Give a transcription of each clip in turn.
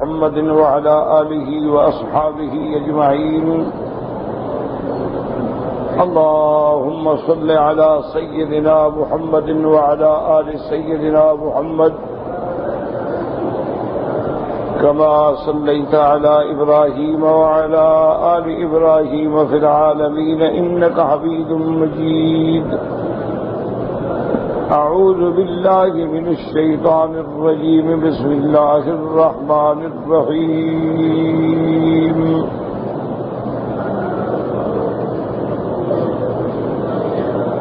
محمد وعلى آله وأصحابه أجمعين. اللهم صل على سيدنا محمد وعلى آل سيدنا محمد كما صليت على إبراهيم وعلى آل إبراهيم في العالمين إنك حميد مجيد. أعوذ بالله من الشيطان الرجيم. بسم الله الرحمن الرحيم.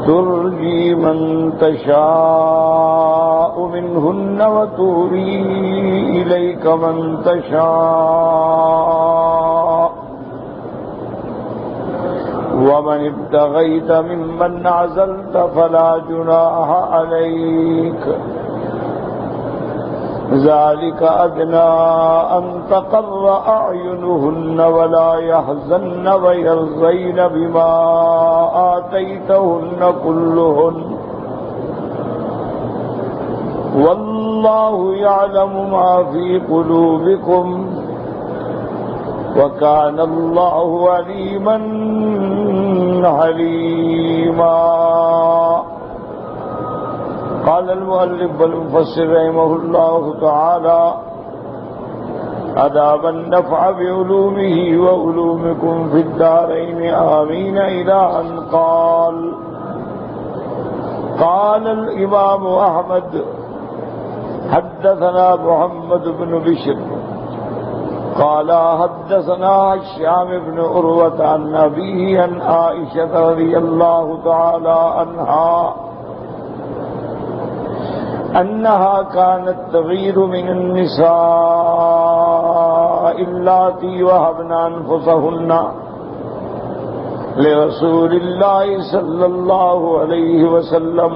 ترجي من تشاء منهن وتؤوي إليك من تشاء ومن ابتغيت ممن عزلت فلا جناح عليك. ذلك أدنى أن تقر أعينهن ولا يحزن ويرضين بما آتيتهن كلهن والله يعلم ما في قلوبكم وكان الله عليما حليما. قال المؤلف والمفسر رحمه الله تعالى: أدام النفع بعلومه وعلومكم في الدارين آمين. إلى أن قال الإمام أحمد: حدثنا محمد بن بشر قال حدثنا هشام بن عروة عن أبيه عن عائشة رضي الله تعالى عنها أنها كانت تغير من النساء اللاتي وهبن أنفسهن لرسول الله صلى الله عليه وسلم.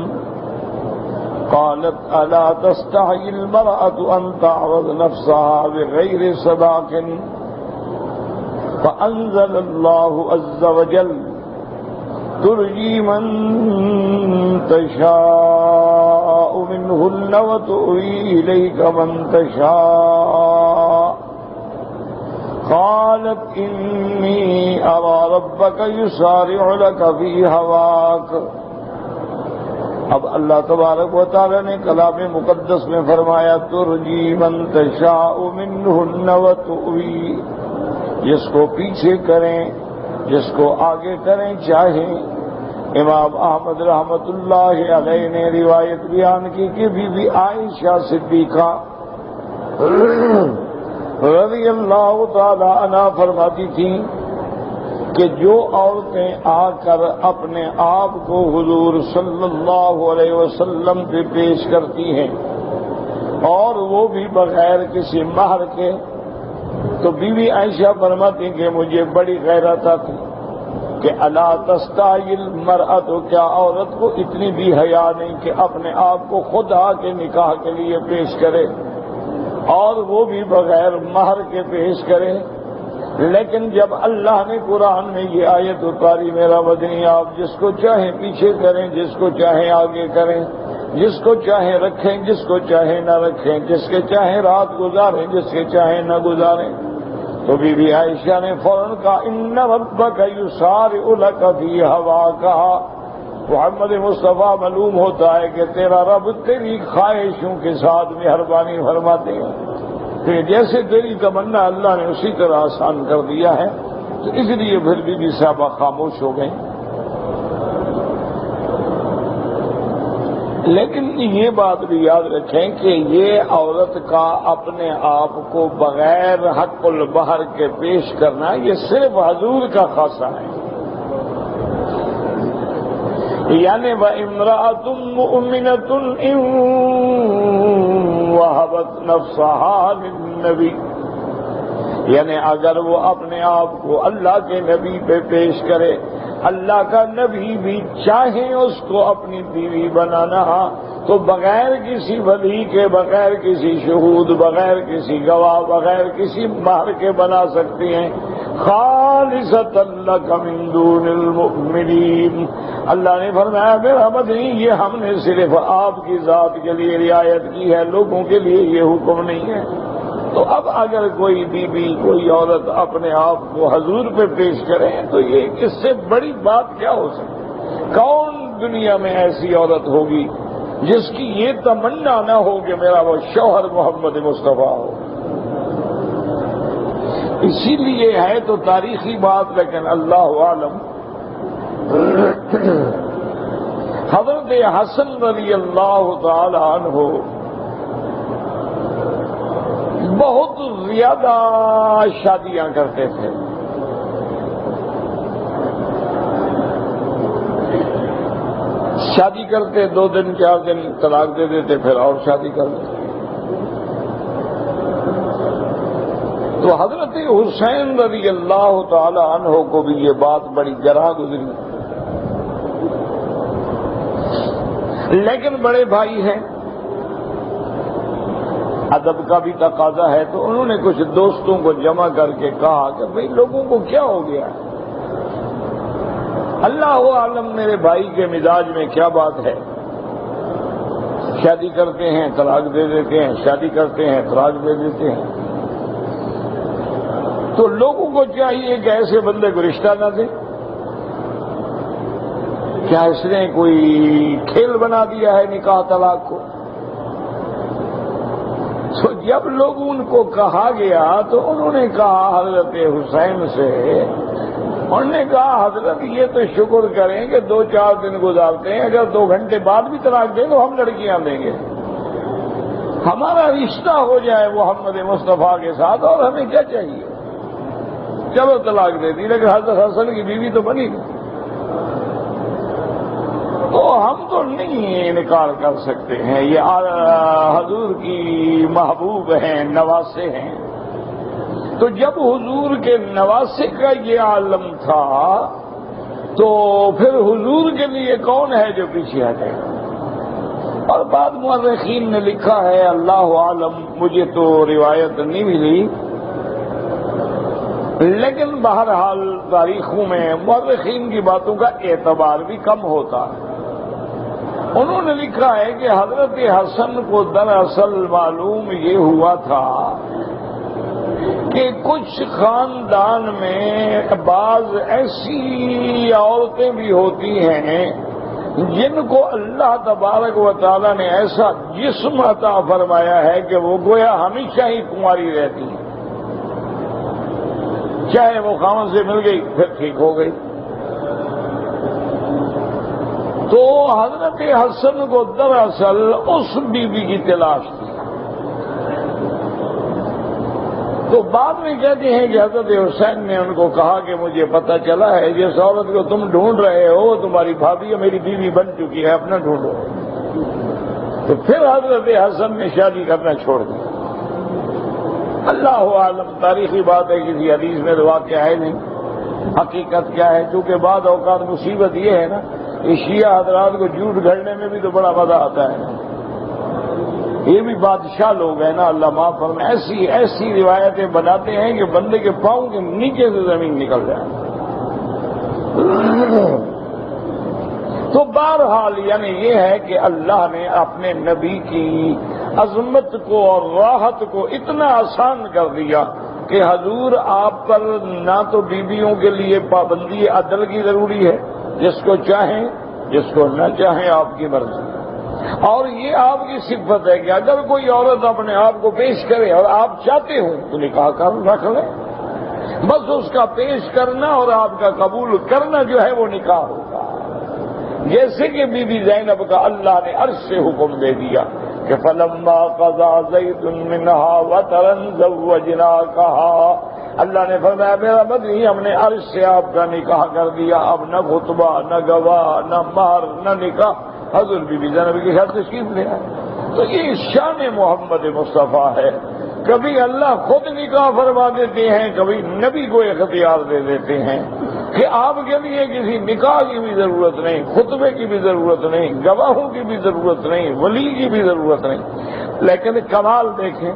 قالت: ألا تستحي المرأة أن تعرض نفسها بغير صداق؟ فأنزل الله عز وجل: ترجي من تشاء منهن وتؤوي إليك من تشاء. قالت: إني أرى ربك يسارع لك في هواك. اب اللہ تبارک و تعالی نے کلام مقدس میں فرمایا: ترجی من تشاء منہن وتؤوی. جس کو پیچھے کریں، جس کو آگے کریں چاہیں. امام احمد رحمت اللہ علیہ نے روایت بیان کی کہ بی بی عائشہ صدیقہ رضی اللہ تعالی عنہا فرماتی تھیں کہ جو عورتیں آ کر اپنے آپ کو حضور صلی اللہ علیہ وسلم پہ پیش کرتی ہیں اور وہ بھی بغیر کسی مہر کے، تو بی بی عائشہ فرماتی کہ مجھے بڑی غیرت آتی کہ الا تستحی المرأۃ، کیا عورت کو اتنی بھی حیا نہیں کہ اپنے آپ کو خود آ کے نکاح کے لیے پیش کرے اور وہ بھی بغیر مہر کے پیش کرے. لیکن جب اللہ نے قرآن میں یہ آیت اتاری: میرا مدنی آپ جس کو چاہیں پیچھے کریں، جس کو چاہیں آگے کریں، جس کو چاہیں رکھیں، جس کو چاہیں نہ رکھیں، جس کے چاہیں رات گزاریں، جس کے چاہیں نہ گزاریں، تو بی بی عائشہ نے فوراً کہا: ان ربک یسارع لک فی ہواک. محمد مصطفیٰ معلوم ہوتا ہے کہ تیرا رب تیری خواہشوں کے ساتھ مہربانی فرماتے ہیں. کہ جیسے تیری تمنا اللہ نے اسی طرح آسان کر دیا ہے. تو اس لیے پھر بی بی صاحبہ خاموش ہو گئیں. لیکن یہ بات بھی یاد رکھیں کہ یہ عورت کا اپنے آپ کو بغیر حق البہر کے پیش کرنا یہ صرف حضور کا خاصہ ہے. یعنی وَإِمْرَأَةٌ مُؤْمِنَةٌ إِن وَهَبَتْ نَفْسَهَا لِلنَّبِيِّ، یعنی اگر وہ اپنے آپ کو اللہ کے نبی پہ پیش کرے، اللہ کا نبی بھی چاہے اس کو اپنی بیوی بنانا تو بغیر کسی ولی کے، بغیر کسی شہود، بغیر کسی گواہ، بغیر کسی مہر کے بنا سکتی ہیں. خالصۃ لک من دون المؤمنین. اللہ نے فرمایا میرا مدنی یہ ہم نے صرف آپ کی ذات کے لیے رعایت کی ہے، لوگوں کے لیے یہ حکم نہیں ہے. تو اب اگر کوئی بیوی کوئی عورت اپنے آپ کو حضور پہ پیش کرے تو یہ اس سے بڑی بات کیا ہو سکتی؟ کون دنیا میں ایسی عورت ہوگی جس کی یہ تمنا نہ ہو کہ میرا وہ شوہر محمد مصطفیٰ ہو؟ اسی لیے ہے تو تاریخی بات، لیکن اللہ عالم حضرت حسن رضی اللہ تعالی عنہ بہت زیادہ شادیاں کرتے تھے. شادی کرتے 2 دن 4 دن طلاق دے دیتے، پھر اور شادی کرتے. تو حضرت حسین رضی اللہ تعالی عنہ کو بھی یہ بات بڑی گراں گزری. لیکن بڑے بھائی ہیں، ادب کا بھی تقاضا ہے، تو انہوں نے کچھ دوستوں کو جمع کر کے کہا کہ بھئی لوگوں کو کیا ہو گیا، اللہ عالم میرے بھائی کے مزاج میں کیا بات ہے، شادی کرتے ہیں طلاق دے دیتے ہیں، شادی کرتے ہیں طلاق دے دیتے ہیں. تو لوگوں کو چاہیے کہ ایسے بندے کو رشتہ نہ دیں. کیا اس نے کوئی کھیل بنا دیا ہے نکاح طلاق کو؟ تو جب لوگوں کو کہا گیا تو انہوں نے کہا حضرت حسین سے، انہوں نے کہا حضرت یہ تو شکر کریں کہ 2-4 دن گزارتے ہیں، اگر 2 گھنٹے بعد بھی طلاق دیں تو ہم لڑکیاں دیں گے. ہمارا رشتہ ہو جائے محمد مصطفیٰ کے ساتھ، اور ہمیں کیا چاہیے، چلو طلاق دے دی. لیکن حضرت حسن کی بیوی تو بنی نہیں، تو ہم تو نہیں انکار کر سکتے ہیں. یہ حضور کی محبوب ہیں، نواسے ہیں. تو جب حضور کے نواسے کا یہ عالم تھا تو پھر حضور کے لیے کون ہے جو پیچھے ہٹے؟ اور بعد مورخین نے لکھا ہے، اللہ عالم مجھے تو روایت نہیں ملی، لیکن بہرحال تاریخوں میں مورخین کی باتوں کا اعتبار بھی کم ہوتا ہے. انہوں نے لکھا ہے کہ حضرت حسن کو دراصل معلوم یہ ہوا تھا کہ کچھ خاندان میں بعض ایسی عورتیں بھی ہوتی ہیں جن کو اللہ تبارک و تعالیٰ نے ایسا جسم عطا فرمایا ہے کہ وہ گویا ہمیشہ ہی کنواری رہتی ہیں، چاہے وہ خاوند سے مل گئی پھر ٹھیک ہو گئی. تو حضرت حسن کو دراصل اس بیوی کی تلاش تھی. تو بعد میں کہتے ہیں کہ حضرت حسین نے ان کو کہا کہ مجھے پتہ چلا ہے جس عورت کو تم ڈھونڈ رہے ہو تمہاری بھابھی میری بیوی بن چکی ہے، اپنا ڈھونڈو. تو پھر حضرت حسن نے شادی کرنا چھوڑ دیا. اللہ عالم تاریخی بات ہے، کسی حدیث میں تو واقعہ ہے نہیں، حقیقت کیا ہے. کیونکہ بعض اوقات مصیبت یہ ہے نا، یہ شیعہ حضرات کو جھوٹ گھڑنے میں بھی تو بڑا مزہ آتا ہے. یہ بھی بادشاہ لوگ ہیں نا، اللہ معاف فرمائے، ایسی روایتیں بناتے ہیں کہ بندے کے پاؤں کے نیچے سے زمین نکل جائے. تو بہرحال یعنی یہ ہے کہ اللہ نے اپنے نبی کی عظمت کو اور راحت کو اتنا آسان کر دیا کہ حضور آپ پر نہ تو بیویوں کے لیے پابندی عدل کی ضروری ہے، جس کو چاہیں جس کو نہ چاہیں آپ کی مرضی. اور یہ آپ کی صفت ہے کہ اگر کوئی عورت اپنے آپ کو پیش کرے اور آپ چاہتے ہوں تو نکاح کر رکھ لیں، بس اس کا پیش کرنا اور آپ کا قبول کرنا جو ہے وہ نکاح ہوگا. جیسے کہ بی بی زینب کا اللہ نے عرش سے حکم دے دیا کہ فلما قضا زید منها وطرا زوجناکها، اللہ نے فرمایا میرا مدنی ہم نے عرش سے آپ کا نکاح کر دیا. اب نہ خطبہ نہ گواہ نہ مہر نہ نکاح، حضور بی بی زینب کے ساتھ تشریف لے آئے. تو یہ شان محمد مصطفیٰ ہے. کبھی اللہ خود نکاح فرما دیتے ہیں، کبھی نبی کو اختیار دے دیتے ہیں کہ آپ کے لیے کسی نکاح کی بھی ضرورت نہیں، خطبے کی بھی ضرورت نہیں، گواہوں کی بھی ضرورت نہیں، ولی کی بھی ضرورت نہیں. لیکن کمال دیکھیں،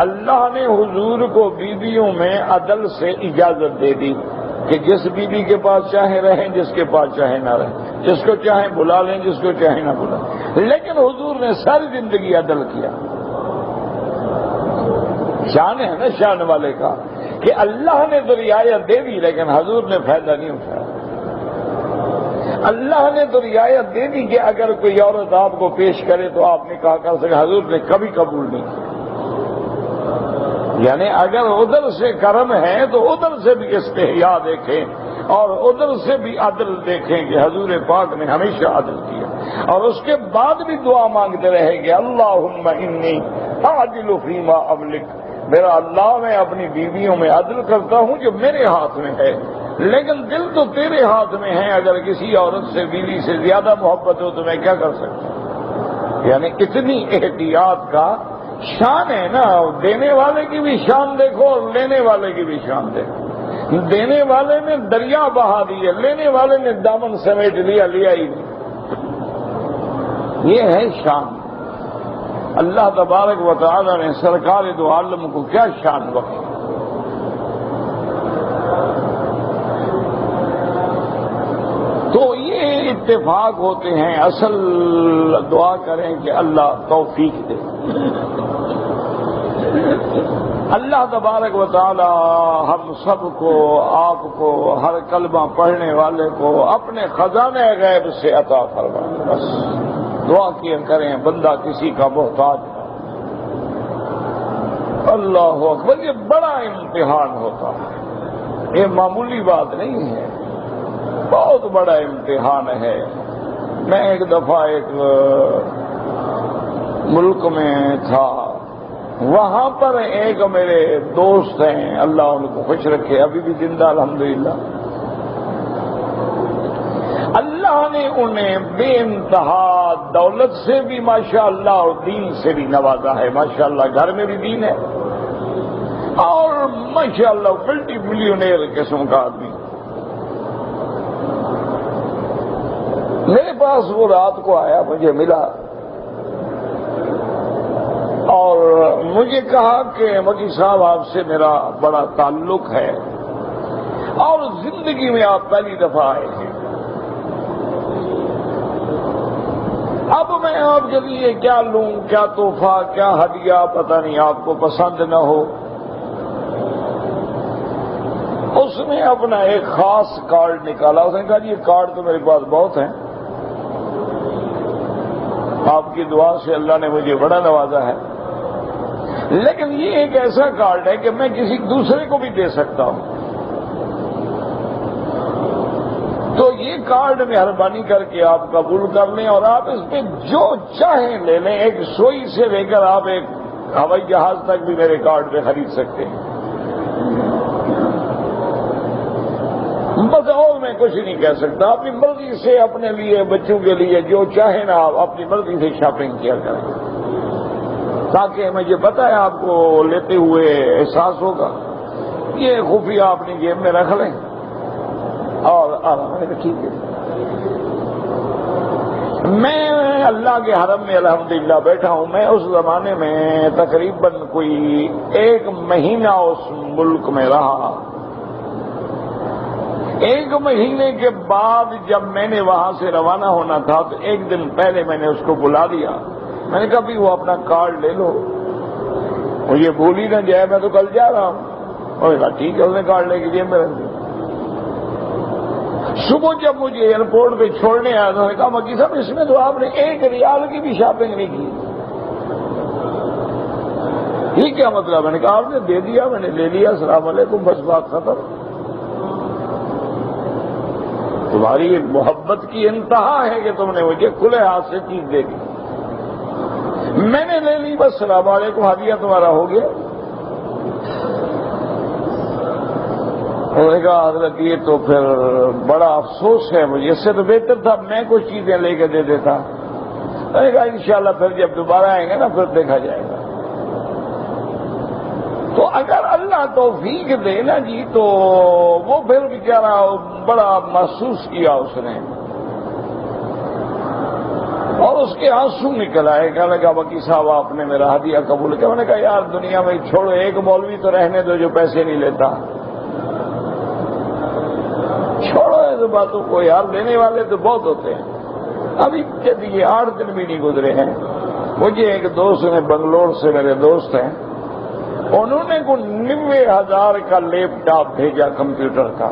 اللہ نے حضور کو بیویوں میں عدل سے اجازت دے دی کہ جس بیوی کے پاس چاہے رہیں، جس کے پاس چاہے نہ رہیں، جس کو چاہیں بلا لیں، جس کو چاہے نہ بلائیں. لیکن حضور نے ساری زندگی عدل کیا. شان ہے نا شان والے کا کہ اللہ نے تو رعایت دے دی لیکن حضور نے فائدہ نہیں اٹھایا. اللہ نے تو رعایت دے دی کہ اگر کوئی عورت آپ کو پیش کرے تو آپ نکاح کر سکے، حضور نے کبھی قبول نہیں کیا. یعنی اگر ادھر سے کرم ہے تو ادھر سے بھی استحیا دیکھیں اور ادھر سے بھی عدل دیکھیں کہ حضور پاک نے ہمیشہ عدل کیا، اور اس کے بعد بھی دعا مانگتے رہے کہ اللہم انی اعدل فیما املک، میرا اللہ میں اپنی بیویوں میں عدل کرتا ہوں جو میرے ہاتھ میں ہے، لیکن دل تو تیرے ہاتھ میں ہے، اگر کسی عورت سے بیوی سے زیادہ محبت ہو تو میں کیا کر سکتا ہوں. یعنی اتنی احتیاط کا شان ہے نا. دینے والے کی بھی شان دیکھو اور لینے والے کی بھی شان دیکھو. دینے والے نے دریا بہا دیے، لینے والے نے دامن سمیٹ لیا ہی نہیں. یہ ہے شان. اللہ تبارک و تعالی نے سرکار دو عالم کو کیا شان بخشی. تو یہ اتفاق ہوتے ہیں. اصل دعا کریں کہ اللہ توفیق دے. اللہ تبارک و تعالی ہم سب کو، آپ کو، ہر کلمہ پڑھنے والے کو اپنے خزانے غیب سے عطا فرمائے. بس دعا کیا کریں، بندہ کسی کا محتاج نہ. اللہ اکبر. یہ بڑا امتحان ہوتا ہے، یہ معمولی بات نہیں ہے، بہت بڑا امتحان ہے. میں ایک دفعہ ایک ملک میں تھا، وہاں پر ایک میرے دوست ہیں، اللہ ان کو خوش رکھے، ابھی بھی زندہ الحمدللہ. اللہ نے انہیں بے انتہا دولت سے بھی ماشاءاللہ اور دین سے بھی نوازا ہے. ماشاءاللہ گھر میں بھی دین ہے اور ماشاءاللہ ملٹی ملینئر قسم کا آدمی. میرے پاس وہ رات کو آیا، مجھے ملا اور مجھے کہا کہ مکی صاحب آپ سے میرا بڑا تعلق ہے اور زندگی میں آپ پہلی دفعہ آئے ہیں. اب میں آپ کے لیے کیا لوں، کیا تحفہ، کیا ہدیہ، پتہ نہیں آپ کو پسند نہ ہو. اس نے اپنا ایک خاص کارڈ نکالا. اس نے کہا جی یہ کارڈ تو میرے پاس بہت ہیں، آپ کی دعا سے اللہ نے مجھے بڑا نوازا ہے، لیکن یہ ایک ایسا کارڈ ہے کہ میں کسی دوسرے کو بھی دے سکتا ہوں. تو یہ کارڈ مہربانی کر کے آپ قبول کر لیں اور آپ اس پہ جو چاہیں لے لیں. ایک سوئی سے لے کر آپ ایک ہوائی جہاز تک بھی میرے کارڈ پہ خرید سکتے ہیں. بس اور میں کچھ نہیں کہہ سکتا. اپنی مرضی سے اپنے لیے، بچوں کے لیے جو چاہیں نا آپ اپنی مرضی سے شاپنگ کیا کریں، تاکہ مجھے پتا ہے آپ کو لیتے ہوئے احساس ہوگا. یہ خفیہ اپنی جیب میں رکھ لیں اور آرام ہے. ٹھیک ہے. میں اللہ کے حرم میں الحمدللہ بیٹھا ہوں. میں اس زمانے میں تقریباً کوئی 1 مہینہ اس ملک میں رہا. 1 مہینے کے بعد جب میں نے وہاں سے روانہ ہونا تھا تو 1 دن پہلے میں نے اس کو بلا دیا. میں نے کہا بھی وہ اپنا کارڈ لے لو، وہ یہ بھول ہی نہ جائے، میں تو کل جا رہا ہوں. اور کہا ٹھیک ہے. اس نے کارڈ لے کے جیب میں رکھ دیا. صبح جب مجھے ایئرپورٹ پہ چھوڑنے آیا تو نے کہا مکی صاحب اس میں تو آپ نے 1 ریال کی بھی شاپنگ نہیں کی. یہ کیا مطلب؟ میں نے کہا آپ نے دے دیا، میں نے لے لیا، السلام علیکم، بس بات ختم. تمہاری محبت کی انتہا ہے کہ تم نے مجھے کھلے ہاتھ سے چیز دے دی. میں نے لے لی، بس السلام علیکم، ہدیہ تمہارا ہو گیا. انہوں نے کہا حضرت یہ تو پھر بڑا افسوس ہے مجھے، اس سے تو بہتر تھا میں کچھ چیزیں لے کے دے دیتا. میں نے کہا انشاءاللہ پھر جب دوبارہ آئیں گے نا پھر دیکھا جائے گا. تو اگر اللہ توفیق دے نا جی تو وہ پھر بیچارہ بڑا محسوس کیا اس نے اور اس کے آنسو نکل آئے. کہنے لگا وکی صاحب آپ نے میرا ہدیہ قبول کیا. میں نے کہا یار دنیا میں چھوڑو، ایک مولوی تو رہنے دو جو پیسے نہیں لیتا. چھوڑو ایسے باتوں کو یار، دینے والے تو بہت ہوتے ہیں. ابھی یہ 8 دن بھی نہیں گزرے ہیں. مجھے ایک دوست نے، بنگلور سے میرے دوست ہیں، انہوں نے کو 90,000 کا لیپ ٹاپ بھیجا کمپیوٹر کا،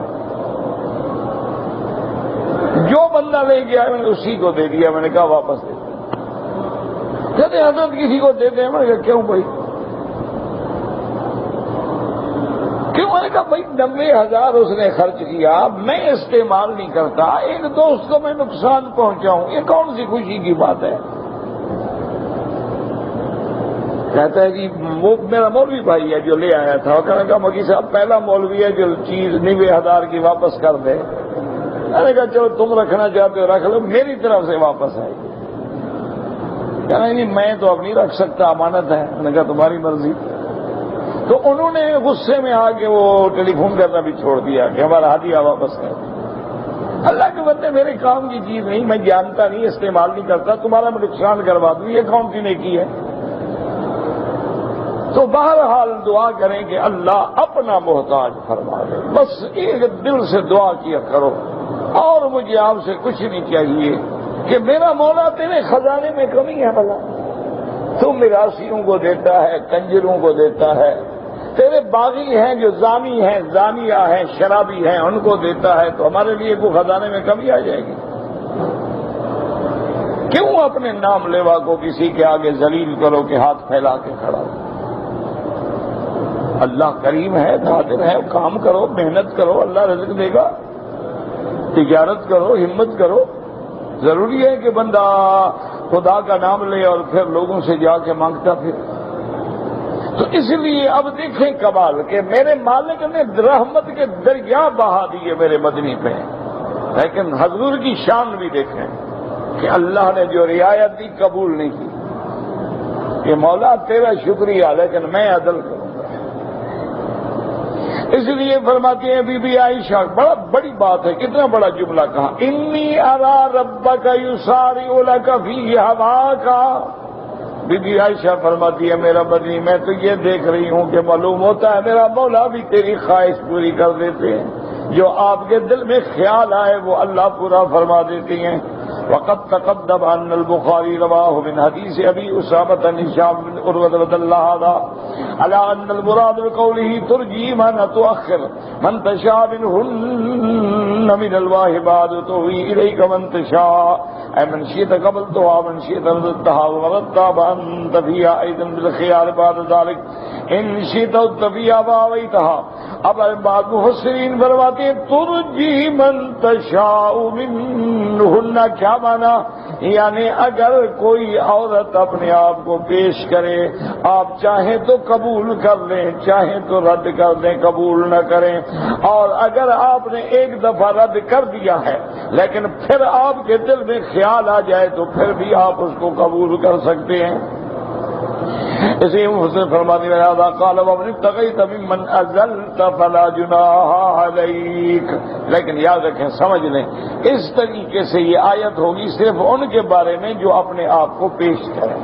جو بندہ لے گیا میں نے اسی کو دے دیا، میں نے کہا واپس دے دیا۔ کہتے حضرت کسی کو دے دیں، میں نے کہا کیوں بھائی، کیوں؟ میں نے کہا بھائی 90,000 اس نے خرچ کیا، میں استعمال نہیں کرتا، ایک دوست کو میں نقصان پہنچاؤں، یہ کون سی خوشی کی بات ہے؟ کہتا ہے جی وہ میرا مولوی بھائی ہے جو لے آیا تھا، کہنے کا مکی صاحب پہلا مولوی ہے جو چیز 90,000 کی واپس کر دے۔ میں نے کہا چلو تم رکھنا چاہتے ہو رکھ لو، میری طرف سے واپس آئے گی۔ کہنا نہیں میں تو اب نہیں رکھ سکتا، امانت ہے۔ میں نے کہا تمہاری مرضی۔ تو انہوں نے غصے میں آ کے وہ ٹیلی فون کرنا بھی چھوڑ دیا کہ ہمارا ہدیہ واپس کر۔ اللہ کے بندے میرے کام کی چیز نہیں، میں جانتا نہیں، استعمال نہیں کرتا، تمہارا میں نقصان کروا دوں، یہ کون سی نیکی ہے؟ تو بہرحال دعا کریں کہ اللہ اپنا محتاج فرما دے، بس ایک دل سے دعا کیا کرو، اور مجھے آپ سے کچھ نہیں چاہیے کہ میرا مولا تیرے خزانے میں کمی ہے بھلا، تو میراثیوں کو دیتا ہے، کنجروں کو دیتا ہے، تیرے باغی ہیں جو زانی ہیں، زانیہ ہیں، شرابی ہیں، ان کو دیتا ہے، تو ہمارے لیے کو خزانے میں کمی آ جائے گی؟ کیوں اپنے نام لیوا کو کسی کے آگے ذلیل کرو کہ ہاتھ پھیلا کے کھڑا ہو؟ اللہ کریم ہے، قادر ہے، کام کرو، محنت کرو، اللہ رزق دے گا، تجارت کرو، ہمت کرو۔ ضروری ہے کہ بندہ خدا کا نام لے اور پھر لوگوں سے جا کے مانگتا پھر؟ تو اس لیے اب دیکھیں کمال کہ میرے مالک نے رحمت کے دریا بہا دیے میرے مدنی پہ، لیکن حضور کی شان بھی دیکھیں کہ اللہ نے جو رعایت دی قبول نہیں کی کہ مولا تیرا شکریہ لیکن میں عدل کروں۔ اس لیے فرماتی ہیں بی بی عائشہ، بڑی بات ہے، کتنا بڑا جملہ کہا، انی ارا ربک یسارع لک فی ہواک۔ بی بی عائشہ فرماتی ہے میرا بدنی میں تو یہ دیکھ رہی ہوں کہ معلوم ہوتا ہے میرا مولا بھی تیری خواہش پوری کر دیتے ہیں، جو آپ کے دل میں خیال آئے وہ اللہ پورا فرما دیتی ہیں۔ وقد تقدم ان البخاری رواه من حدیث ابی اسامہ بن هشام بن عروہ رضی اللہ عنہ على ان المراد بقوله ترجی من تؤخر من تشاء منهن من الواهبات تهوی الیک من تشاء اے من شئت قبلتها من شئت رددتها وردت فانت فيها ايضا بالخيار بعد ذلك ان شئت فيها فاويتها۔ اب بعض مفسرین فرماتے ہیں ترجی من تشاء منهن کیا مانا؟ یعنی اگر کوئی عورت اپنے آپ کو پیش کرے، آپ چاہیں تو قبول کر لیں، چاہیں تو رد کر دیں، قبول نہ کریں، اور اگر آپ نے ایک دفعہ رد کر دیا ہے لیکن پھر آپ کے دل میں خیال آ جائے تو پھر بھی آپ اس کو قبول کر سکتے ہیں۔ اسی مفسر فرماتے ہیں لہذا قال ومن ابتغيت ممن أزلت فلا جناح عليك، لیکن یاد رکھیں سمجھ لیں اس طریقے سے یہ آیت ہوگی صرف ان کے بارے میں جو اپنے آپ کو پیش کریں۔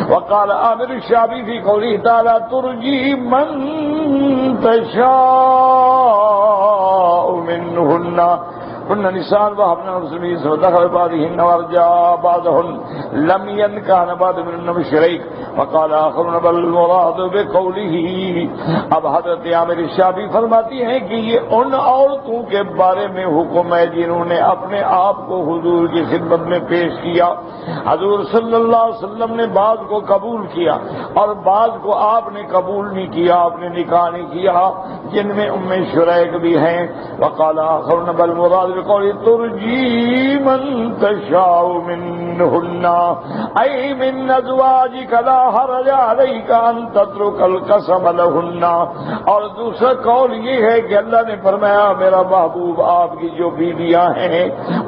وقال عامر الشعبی فی قوله تعالی ترجی من تشاء منهن كن نساء وهبن المسلمين ودخل بعضهن وارجع بعضهن لم ينكحن بعض منهن بشريك وقال آخرون بل المراد بقوله۔ اب حضرت عامر الشعبی فرماتی ہیں کہ یہ ان عورتوں کے بارے میں حکم ہے جنہوں نے اپنے آپ کو حضور کی خدمت میں پیش کیا، حضور صلی اللہ علیہ وسلم نے بعض کو قبول کیا اور بعض کو آپ نے قبول نہیں کیا، آپ نے نکاح نہیں کیا، جن میں ام شریک بھی ہیں۔ وقال آخرون بل المراد بقوله ترجی من تشاء منهن اي من ازواجك لا حرج عليك ان تترك القسم لهن۔ اور دوسرا قول یہ ہے کہ اللہ نے فرمایا میرا محبوب آپ کی جو بیویاں ہیں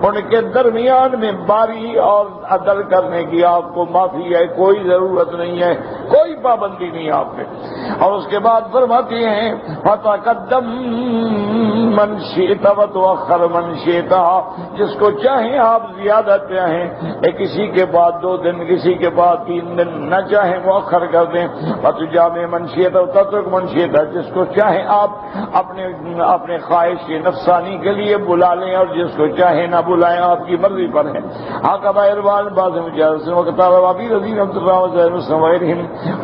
ان کے درمیان میں باری اور عدل کرنے کی آپ کو معافی ہے، کوئی ضرورت نہیں ہے، کوئی پابندی نہیں آپ پہ۔ اور اس کے بعد فرماتی ہیں فتقدم من شئت وتؤخر من شئت، جس کو چاہیں آپ زیادہ چاہیں کسی کے بعد 2 دن کسی کے بعد 3 دن، نہ چاہیں مؤخر کر دیں۔ فتجامع من شئت وتترک من شئت، جس کو چاہیں آپ اپنے خواہش نفسانی کے لیے بلا لیں اور جس کو چاہیں نہ بلائیں، آپ کی مرضی پر ہے۔ حقبہ اربان بعض مجاز وقت ربی رضی رحمۃ اللہ علیہ وسلم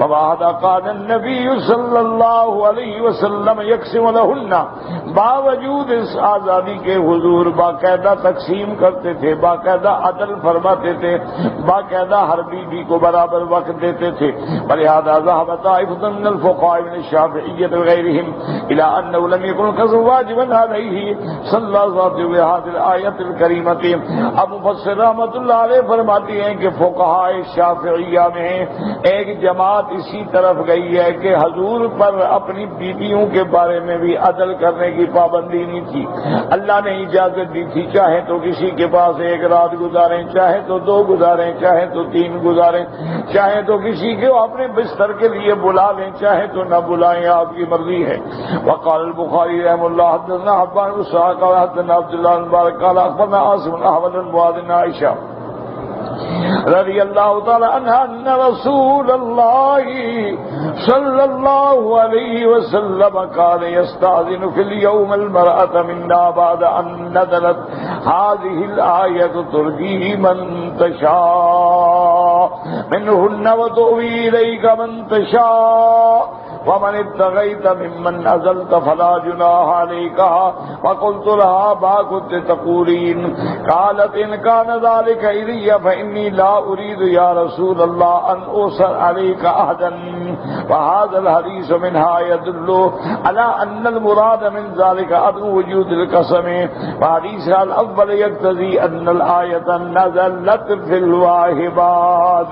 وَهَذَا قَالَ النَّبِيُّ صلی اللہ علیہ وسلم يَقْسِمُ لَهُنَّ، باوجود اس آزادی کے حضور باقاعدہ تقسیم کرتے تھے، باقاعدہ عدل فرماتے تھے، باقاعدہ ہر بیوی کو برابر وقت دیتے تھے۔ وَلِهَذَا ذَهَبَ طَائِفَةٌ مِنَ الْفُقَهَاءِ مِنَ الشَّافِعِيَّةِ وَغَيْرِهِمْ إِلَىٰ أَنَّهُ لَمْ يَكُنْ الْقَصْرُ واجبا علیہ صلی اللہ علیہ وسلم بهذه الآیۃ الکریمۃ۔ اب مفسر رحمۃ اللہ علیہ فرماتی ہیں کہ فقہاء شافعیہ میں ایک جماعت اسی طرف گئی ہے کہ حضور پر اپنی بیویوں کے بارے میں بھی عدل کرنے کی پابندی نہیں تھی۔ اللہ نے اجازت دی تھی، چاہے تو کسی کے پاس ایک رات گزاریں، چاہے تو 2 گزاریں، چاہے تو 3 گزاریں، چاہے تو کسی کو اپنے بستر کے لیے بلا لیں، چاہے تو نہ بلائیں، آپ کی مرضی ہے۔ وقال البخاری رحمہ اللہ حدثنا حبان بن اسحاق قال حدثنا عبد الله بن مبارك قال اخبرنا عاصم بن احمد بن معاذ بن عائشہ رضی اللہ تعالی عنہ ان رسول اللہ صلی اللہ علیہ وسلم كان يستأذن في اليوم المرأة منا بعد ان نزلت هذه الآية ترجي من تشاء منهن وتؤوي إليك من تشاء ومن ابتغيت ممن أزلت فلا جناح عليك وقلت لها ما كنت تقولين قالت إن كان ذلك إلي فإني لا أريد يا رسول الله أن أوصل عليك أحدا وهذا الحديث منها يدل على أن المراد من ذلك عدم وجود القسم وحديث الأول يقتضي أن الآية نزلت في الواهبات۔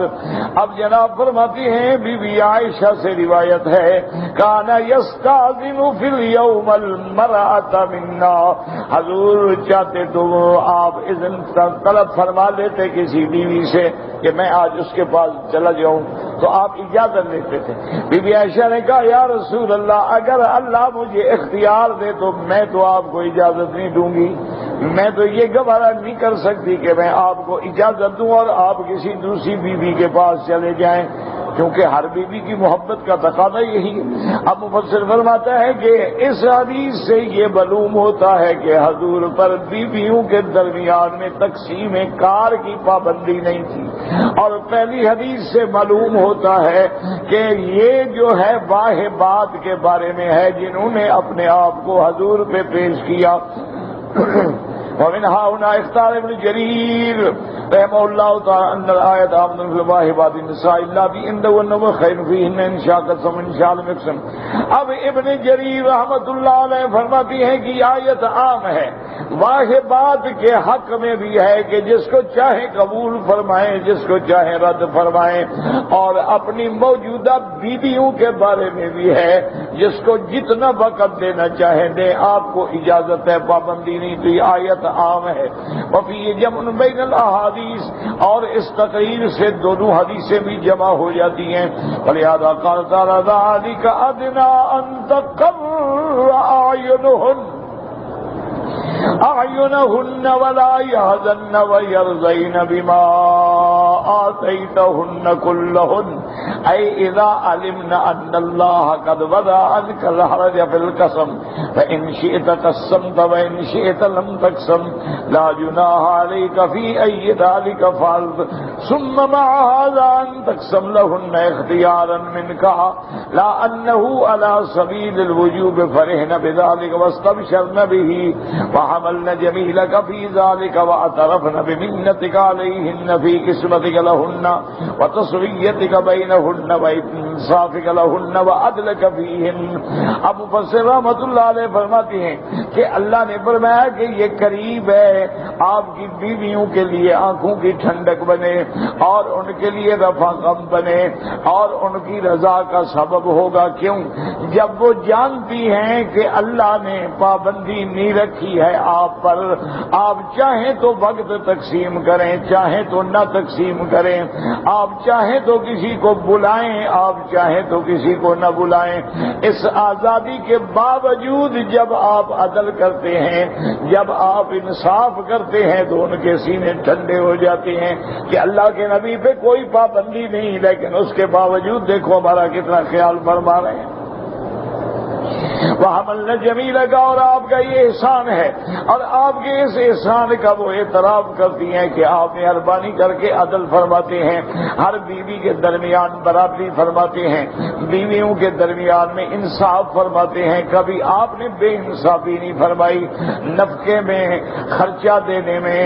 اب جناب فرماتی ہیں بی بی عائشہ سے روایت ہے کان یستاذن فی الیوم المرأۃ منا، حضور چاہتے تو آپ اذن طلب فرما لیتے کسی بیوی سے کہ میں آج اس کے پاس چلا جاؤں تو آپ اجازت لیتے تھے۔ بی بی عائشہ نے کہا یا رسول اللہ اگر اللہ مجھے اختیار دے تو میں تو آپ کو اجازت نہیں دوں گی، میں تو یہ گوارا نہیں کر سکتی کہ میں آپ کو اجازت دوں اور آپ کسی دوسری بیوی کے پاس چلے جائیں، کیونکہ ہر بیوی کی محبت کا تقاضا یہی ہے۔ اب مفسر فرماتا ہے کہ اس حدیث سے یہ معلوم ہوتا ہے کہ حضور پر بیویوں کے درمیان میں تقسیم کار کی پابندی نہیں تھی، اور پہلی حدیث سے معلوم ہوتا ہے کہ یہ جو ہے واہبات کے بارے میں ہے جنہوں نے اپنے آپ کو حضور پہ پیش کیا۔ ومنها هنا اختار ابن جرير رحمه الله تعالى ان الآية عامة في الواهبات النساء الا بعنده والنظر خير فيهن ان شاء قسم ان شاء لم يقسم۔ اب ابن جریر رحمۃ اللہ علیہ فرماتی ہیں کہ آیت عام ہے، واہبات کے حق میں بھی ہے کہ جس کو چاہے قبول فرمائیں، جس کو چاہے رد فرمائیں، اور اپنی موجودہ بیویوں کے بارے میں بھی ہے، جس کو جتنا وقت دینا چاہے دیں، آپ کو اجازت ہے، پابندی نہیں۔ تو یہ آیت عام ہے۔ وفی جمع بین الاحادیث، اور اس تقریر سے دونوں حدیثیں بھی جمع ہو جاتی ہیں۔ ولہذا قال تعالی ذلک ادنی ان تقر اعینہن ولا یحزن ویرضین بما آتیتہن کلہن، ای اذا علمن ان اللہ قد وضع عنک الحرج فی القسم فان شئت قسمت وان شئت لم تقسم لا جناح علیک فی ای ذلک فعلت ثم مع هذا ان تقسم لہن اختیارا منک لا انہ علی سبیل الوجوب فرحن بذلک واستبشرن به وحملن جمیلک فی ذلک واعترفن بمنتک علیہن فی قسمتک لہن وتصویتک بینہن وانصافک لہن وعدلک فیہن۔ اب مفسر رحمۃ اللہ علیہ فرماتی ہیں کہ اللہ نے فرمایا کہ یہ قریب ہے آپ کی بیویوں کے لیے آنکھوں کی ٹھنڈک بنے اور ان کے لیے رفع غم بنے اور ان کی رضا کا سبب ہوگا۔ کیوں؟ جب وہ جانتی ہیں کہ اللہ نے پابندی نہیں رکھی ہے آپ پر، آپ چاہیں تو وقت تقسیم کریں، چاہیں تو نہ تقسیم کریں، آپ چاہیں تو کسی کو بلائیں، آپ چاہیں تو کسی کو نہ بلائیں، اس آزادی کے باوجود جب آپ عدل کرتے ہیں، جب آپ انصاف کرتے ہیں تو ان کے سینے ٹھنڈے ہو جاتے ہیں کہ اللہ کے نبی پہ کوئی پابندی نہیں، لیکن اس کے باوجود دیکھو ہمارا کتنا خیال فرما رہے ہیں۔ وہ حمل جمیلہ کا، اور آپ کا یہ احسان ہے، اور آپ کے اس احسان کا وہ اعتراف کرتی ہیں کہ آپ مہربانی کر کے عدل فرماتے ہیں، ہر بیوی کے درمیان برابری فرماتے ہیں، بیویوں کے درمیان میں انصاف فرماتے ہیں، کبھی آپ نے بے انصافی نہیں فرمائی، نفقے میں، خرچہ دینے میں،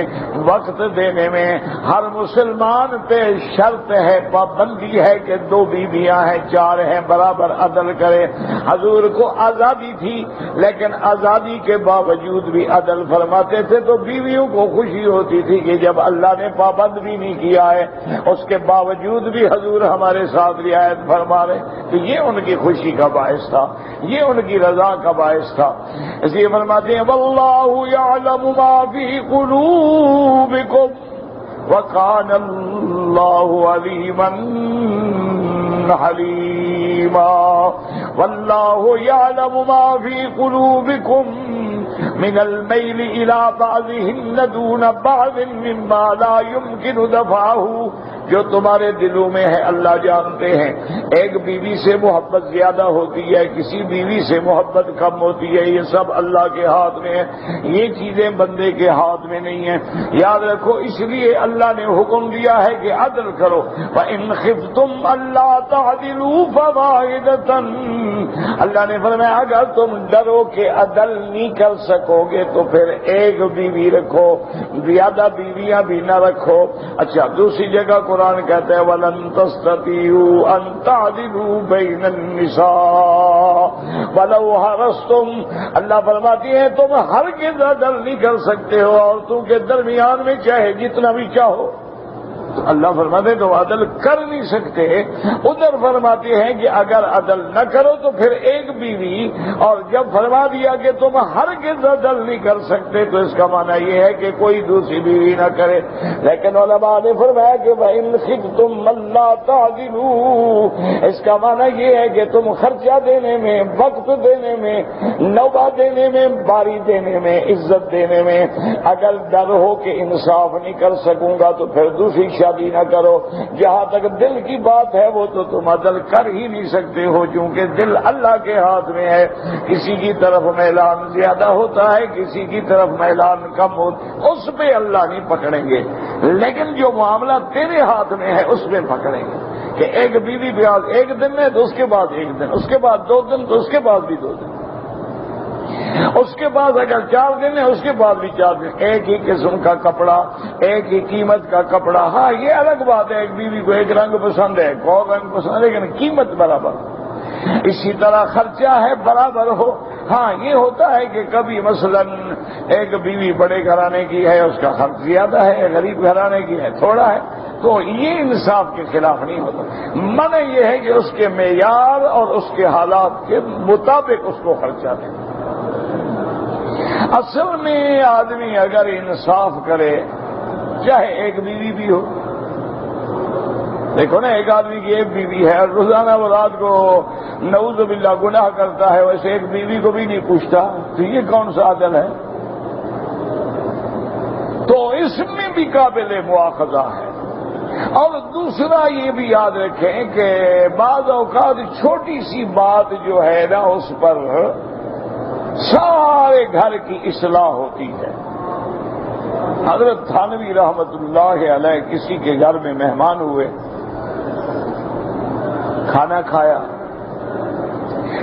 وقت دینے میں، ہر مسلمان پہ شرط ہے، پابندی ہے کہ 2 بیویاں ہیں، 4 ہیں، برابر عدل کرے۔ حضور کو آزادی تھی لیکن آزادی کے باوجود بھی عدل فرماتے تھے، تو بیویوں کو خوشی ہوتی تھی کہ جب اللہ نے پابند بھی نہیں کیا ہے اس کے باوجود بھی حضور ہمارے ساتھ رعایت فرما رہے، تو یہ ان کی خوشی کا باعث تھا، یہ ان کی رضا کا باعث تھا۔ اس لیے فرماتے ہیں واللہ یعلم ما فی قلوبکم وَكَانَ اللَّهُ عَلِيمًا حَلِيمًا وَاللَّهُ يَعْلَمُ مَا فِي قُلُوبِكُم مِّنَ الْمَيْلِ إِلَىٰ بَعْضِهِنَّ دُونَ بَعْضٍ مِّمَّا لَا يُمْكِنُ دَفْعُهُ، جو تمہارے دلوں میں ہے اللہ جانتے ہیں۔ ایک بیوی سے محبت زیادہ ہوتی ہے، کسی بیوی سے محبت کم ہوتی ہے، یہ سب اللہ کے ہاتھ میں ہے، یہ چیزیں بندے کے ہاتھ میں نہیں ہیں۔ یاد رکھو، اس لیے اللہ نے حکم دیا ہے کہ عدل کرو۔ وَإِنْ خِفْتُمْ أَلَّا تَعْدِلُوا فَوَاحِدَةً، اللہ نے فرمایا اگر تم ڈرو کہ عدل نہیں کر سکو گے تو پھر ایک بیوی رکھو، زیادہ بیویاں بھی نہ رکھو۔ اچھا، دوسری جگہ قرآن کہتا ہے وَلَن تَسْتَطِيعُوا أَن تَعْدِلُوا بَيْنَ النِّسَاءِ وَلَوْ حَرَصْتُمْ، اللہ فرماتی ہے تم ہرگز عدل نہیں کر سکتے ہو عورتوں کے درمیان میں چاہے جتنا بھی چاہو۔ تو اللہ فرماتے ہیں تو عدل کر نہیں سکتے، ادھر فرماتے ہیں کہ اگر عدل نہ کرو تو پھر ایک بیوی، اور جب فرما دیا کہ تم ہرگز عدل نہیں کر سکتے تو اس کا معنی یہ ہے کہ کوئی دوسری بیوی نہ کرے۔ لیکن علماء نے فرمایا کہ وَإِنْ خِفْتُمْ أَلَّا تَعْدِلُوا، اس کا معنی یہ ہے کہ تم خرچہ دینے میں، وقت دینے میں، نوبہ دینے میں، باری دینے میں، عزت دینے میں اگر ڈر ہو کہ انصاف نہیں کر سکوں گا تو پھر دوسری شادی نہ کرو۔ جہاں تک دل کی بات ہے وہ تو تم عدل کر ہی نہیں سکتے ہو، چونکہ دل اللہ کے ہاتھ میں ہے، کسی کی طرف میلان زیادہ ہوتا ہے، کسی کی طرف میلان کم ہوتا ہے، اس پہ اللہ نہیں پکڑیں گے، لیکن جو معاملہ تیرے ہاتھ میں ہے اس میں پکڑیں گے کہ ایک بیوی بیاض ایک دن ہے تو اس کے بعد ایک دن، اس کے بعد 2 دن تو اس کے بعد بھی 2 دن، اس کے بعد اگر 4 دن ہے اس کے بعد بھی 4 دن، ایک ہی قسم کا کپڑا، ایک ہی قیمت کا کپڑا۔ ہاں یہ الگ بات ہے، ایک بیوی کو ایک رنگ پسند ہے، ایک اور رنگ پسند ہے، لیکن قیمت برابر۔ اسی طرح خرچہ ہے برابر ہو۔ ہاں یہ ہوتا ہے کہ کبھی مثلا ایک بیوی بڑے گھرانے کی ہے اس کا خرچ زیادہ ہے، غریب گھرانے کی ہے تھوڑا ہے، تو یہ انصاف کے خلاف نہیں ہوتا۔ منع یہ ہے کہ اس کے معیار اور اس کے حالات کے مطابق اس کو خرچہ دیں۔ اصل میں آدمی اگر انصاف کرے، چاہے ایک بیوی بھی ہو، دیکھو نا ایک آدمی کی ایک بیوی ہے اور روزانہ وہ رات کو نعوذ باللہ گناہ کرتا ہے، ویسے ایک بیوی کو بھی نہیں پوچھتا، تو یہ کون سا عدل ہے؟ تو اس میں بھی قابل مواخذہ ہے۔ اور دوسرا یہ بھی یاد رکھیں کہ بعض اوقات چھوٹی سی بات جو ہے نا اس پر سارے گھر کی اصلاح ہوتی ہے۔ حضرت تھانوی رحمت اللہ علیہ کسی کے گھر میں مہمان ہوئے، کھانا کھایا،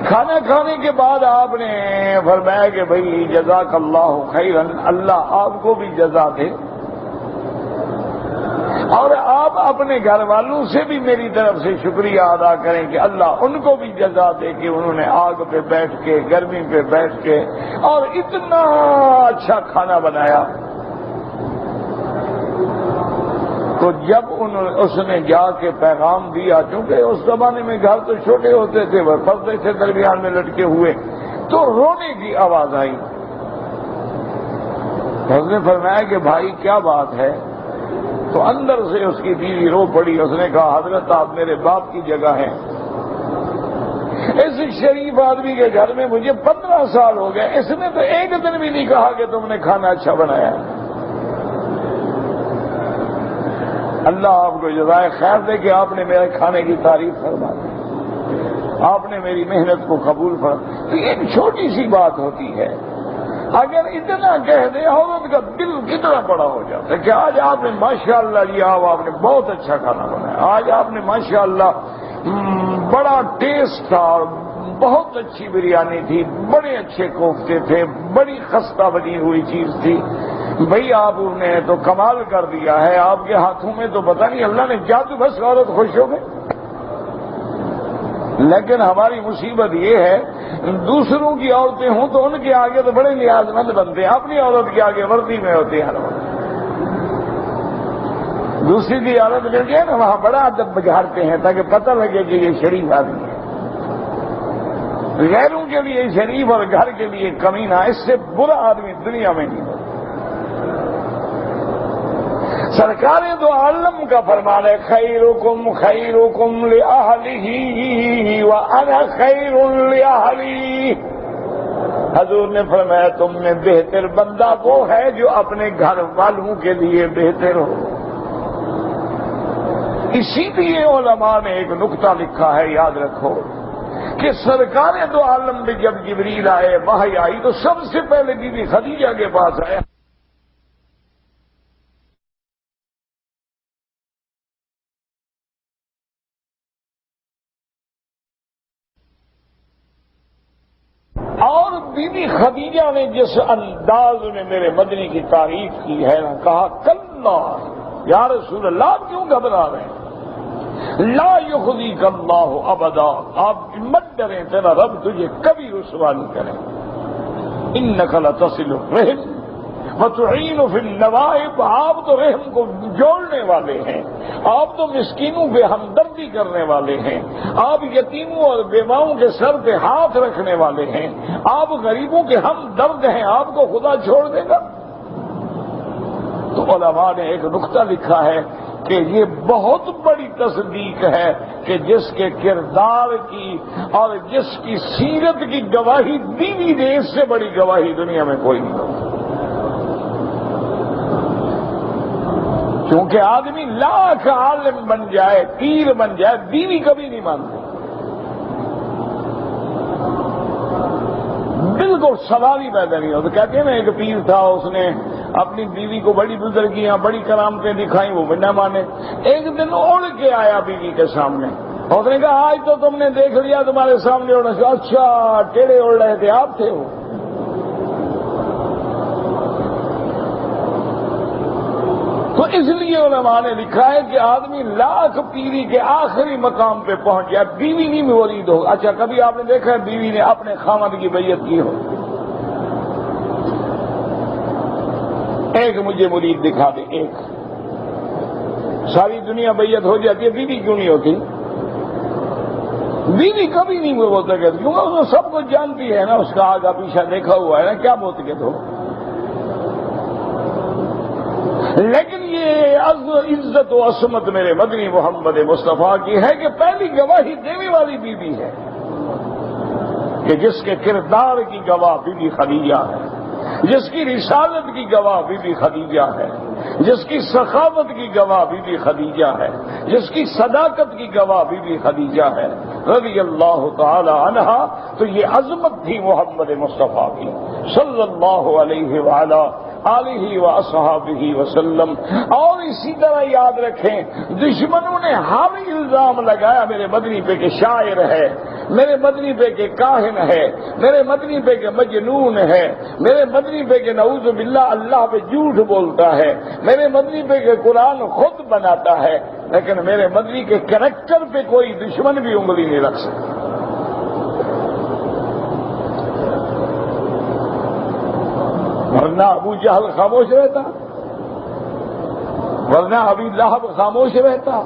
کھانا کھانے کے بعد آپ نے فرمایا کہ بھئی جزاک اللہ خیرا، اللہ آپ کو بھی جزا دے، اور آپ اپنے گھر والوں سے بھی میری طرف سے شکریہ ادا کریں کہ اللہ ان کو بھی جزا دے کہ انہوں نے آگ پہ بیٹھ کے، گرمی پہ بیٹھ کے اور اتنا اچھا کھانا بنایا۔ تو جب اس نے جا کے پیغام دیا، چونکہ اس زمانے میں گھر تو چھوٹے ہوتے تھے، وہ پردے سے درمیان میں لٹکے ہوئے، تو رونے کی آواز آئی۔ اس نے فرمایا کہ بھائی کیا بات ہے؟ تو اندر سے اس کی بیوی رو پڑی، اس نے کہا حضرت آپ میرے باپ کی جگہ ہیں، اس شریف آدمی کے گھر میں مجھے 15 سال ہو گئے، اس نے تو ایک دن بھی نہیں کہا کہ تم نے کھانا اچھا بنایا۔ اللہ آپ کو جزائے خیر دے کہ آپ نے میرے کھانے کی تعریف فرما دی۔ آپ نے میری محنت کو قبول فرمایا. تو ایک چھوٹی سی بات ہوتی ہے، اگر اتنا کہہ دے عورت کا دل کتنا بڑا ہو جاتا ہے کہ آج آپ نے ماشاءاللہ جی آپ نے بہت اچھا کھانا بنایا، آج آپ نے ماشاءاللہ بڑا ٹیسٹ تھا، بہت اچھی بریانی تھی، بڑے اچھے کوفتے تھے، بڑی خستہ بنی ہوئی چیز تھی. بھئی آپ نے تو کمال کر دیا ہے، آپ کے ہاتھوں میں تو پتہ نہیں اللہ نے جادو، بس عورت خوش ہو گئی. لیکن ہماری مصیبت یہ ہے دوسروں کی عورتیں ہوں تو ان کے آگے تو بڑے نیاز مند بنتے ہیں، اپنی عورت کے آگے وردی میں ہوتے ہیں. دوسری کی عورت مل گیا نا وہاں بڑا ادب بگاڑتے ہیں تاکہ پتہ لگے کہ یہ شریف آدمی ہے. غیروں کے لیے شریف اور گھر کے لیے کمینہ، اس سے برا آدمی دنیا میں نہیں ہوتا. سرکار دو عالم کا فرمان ہے خیرکم خیرکم لأہلہ وأنا خیر لأہلی. حضور نے فرمایا تم میں بہتر بندہ وہ ہے جو اپنے گھر والوں کے لیے بہتر ہو. اسی لیے علماء نے ایک نقطہ لکھا ہے، یاد رکھو کہ سرکار دو عالم میں جب جبریل آئے، وحی آئی، تو سب سے پہلے بی بی خدیجہ کے پاس آیا. اور بی بی خدیجہ نے جس انداز میں میرے مدنی کی تعریف کی ہے نا، کہا کلا یا رسول اللہ آپ کیوں گھبرا رہے ہیں؟ لا یخزیک اللہ ابدا، آپ مت ڈریں، تیرا رب تجھے کبھی رسوا نہیں کرے. انک لتصل الرحم وتعین فی النوائب، آپ تو رحم کو جوڑنے والے ہیں، آپ تو مسکینوں پہ ہمدردی کرنے والے ہیں، آپ یتیموں اور بیواؤں کے سر پہ ہاتھ رکھنے والے ہیں، آپ غریبوں کے ہمدرد ہیں، آپ کو خدا چھوڑ دے گا؟ تو علماء نے ایک نقطہ لکھا ہے کہ یہ بہت بڑی تصدیق ہے کہ جس کے کردار کی اور جس کی سیرت کی گواہی بیوی دے، اس سے بڑی گواہی دنیا میں کوئی نہیں ہوتی. کیونکہ آدمی لاکھ عالم بن جائے، پیر بن جائے، بیوی کبھی نہیں مانتی. بالکل سوال ہی پیدا نہیں ہوتا. کہتے ہیں نا ایک پیر تھا، اس نے اپنی بیوی کو بڑی بزرگیاں، بڑی کرامتیں دکھائیں، وہ بھی نہ مانے. ایک دن اڑ کے آیا بیوی کے سامنے، اس نے کہا آج تو تم نے دیکھ لیا تمہارے سامنے اڑنا. اچھا ٹیڑے اڑ رہے تھے آپ تھے وہ. تو اس لیے علماء نے لکھا ہے کہ آدمی لاکھ پیری کے آخری مقام پہ پہنچ جائے، بیوی نہیں مرید ہو. اچھا کبھی آپ نے دیکھا ہے بیوی نے اپنے خاوند کی بیعت کی ہو؟ ایک مجھے مرید دکھا دے، ایک. ساری دنیا بیعت ہو جاتی ہے، بیوی کیوں نہیں ہوتی؟ بیوی کبھی نہیں بولتا کہ کیونکہ اس کو سب کچھ جانتی ہے نا، اس کا آگا پیچھا دیکھا ہوا ہے نا، کیا بولتے کہ تو. لیکن یہ عزت و عصمت میرے مدنی محمد مصطفیٰ کی ہے کہ پہلی گواہی دینے والی بیوی ہے، کہ جس کے کردار کی گواہ بی بی خدیجہ ہے، جس کی رسالت کی گواہ بی بی خدیجہ ہے، جس کی سخاوت کی گواہ بی بی خدیجہ ہے، جس کی صداقت کی گواہ بی بی خدیجہ ہے رضی اللہ تعالی عنہا. تو یہ عظمت تھی محمد مصطفیٰ کی صلی اللہ علیہ وآلہ آلہ واصحابہ وسلم. اور اسی طرح یاد رکھیں دشمنوں نے ہر الزام لگایا میرے مدنی پہ کہ شاعر ہے، میرے مدنی پہ کہ کاہن ہے، میرے مدنی پہ کہ مجنون ہے، میرے مدنی پہ کہ نعوذ باللہ اللہ پہ جھوٹ بولتا ہے، میرے مدنی پہ کہ قرآن خود بناتا ہے. لیکن میرے مدنی کے کریکٹر پہ کوئی دشمن بھی انگلی نہیں رکھ سکتا. ورنہ ابو جہل خاموش رہتا، ورنہ ابی لہب خاموش رہتا.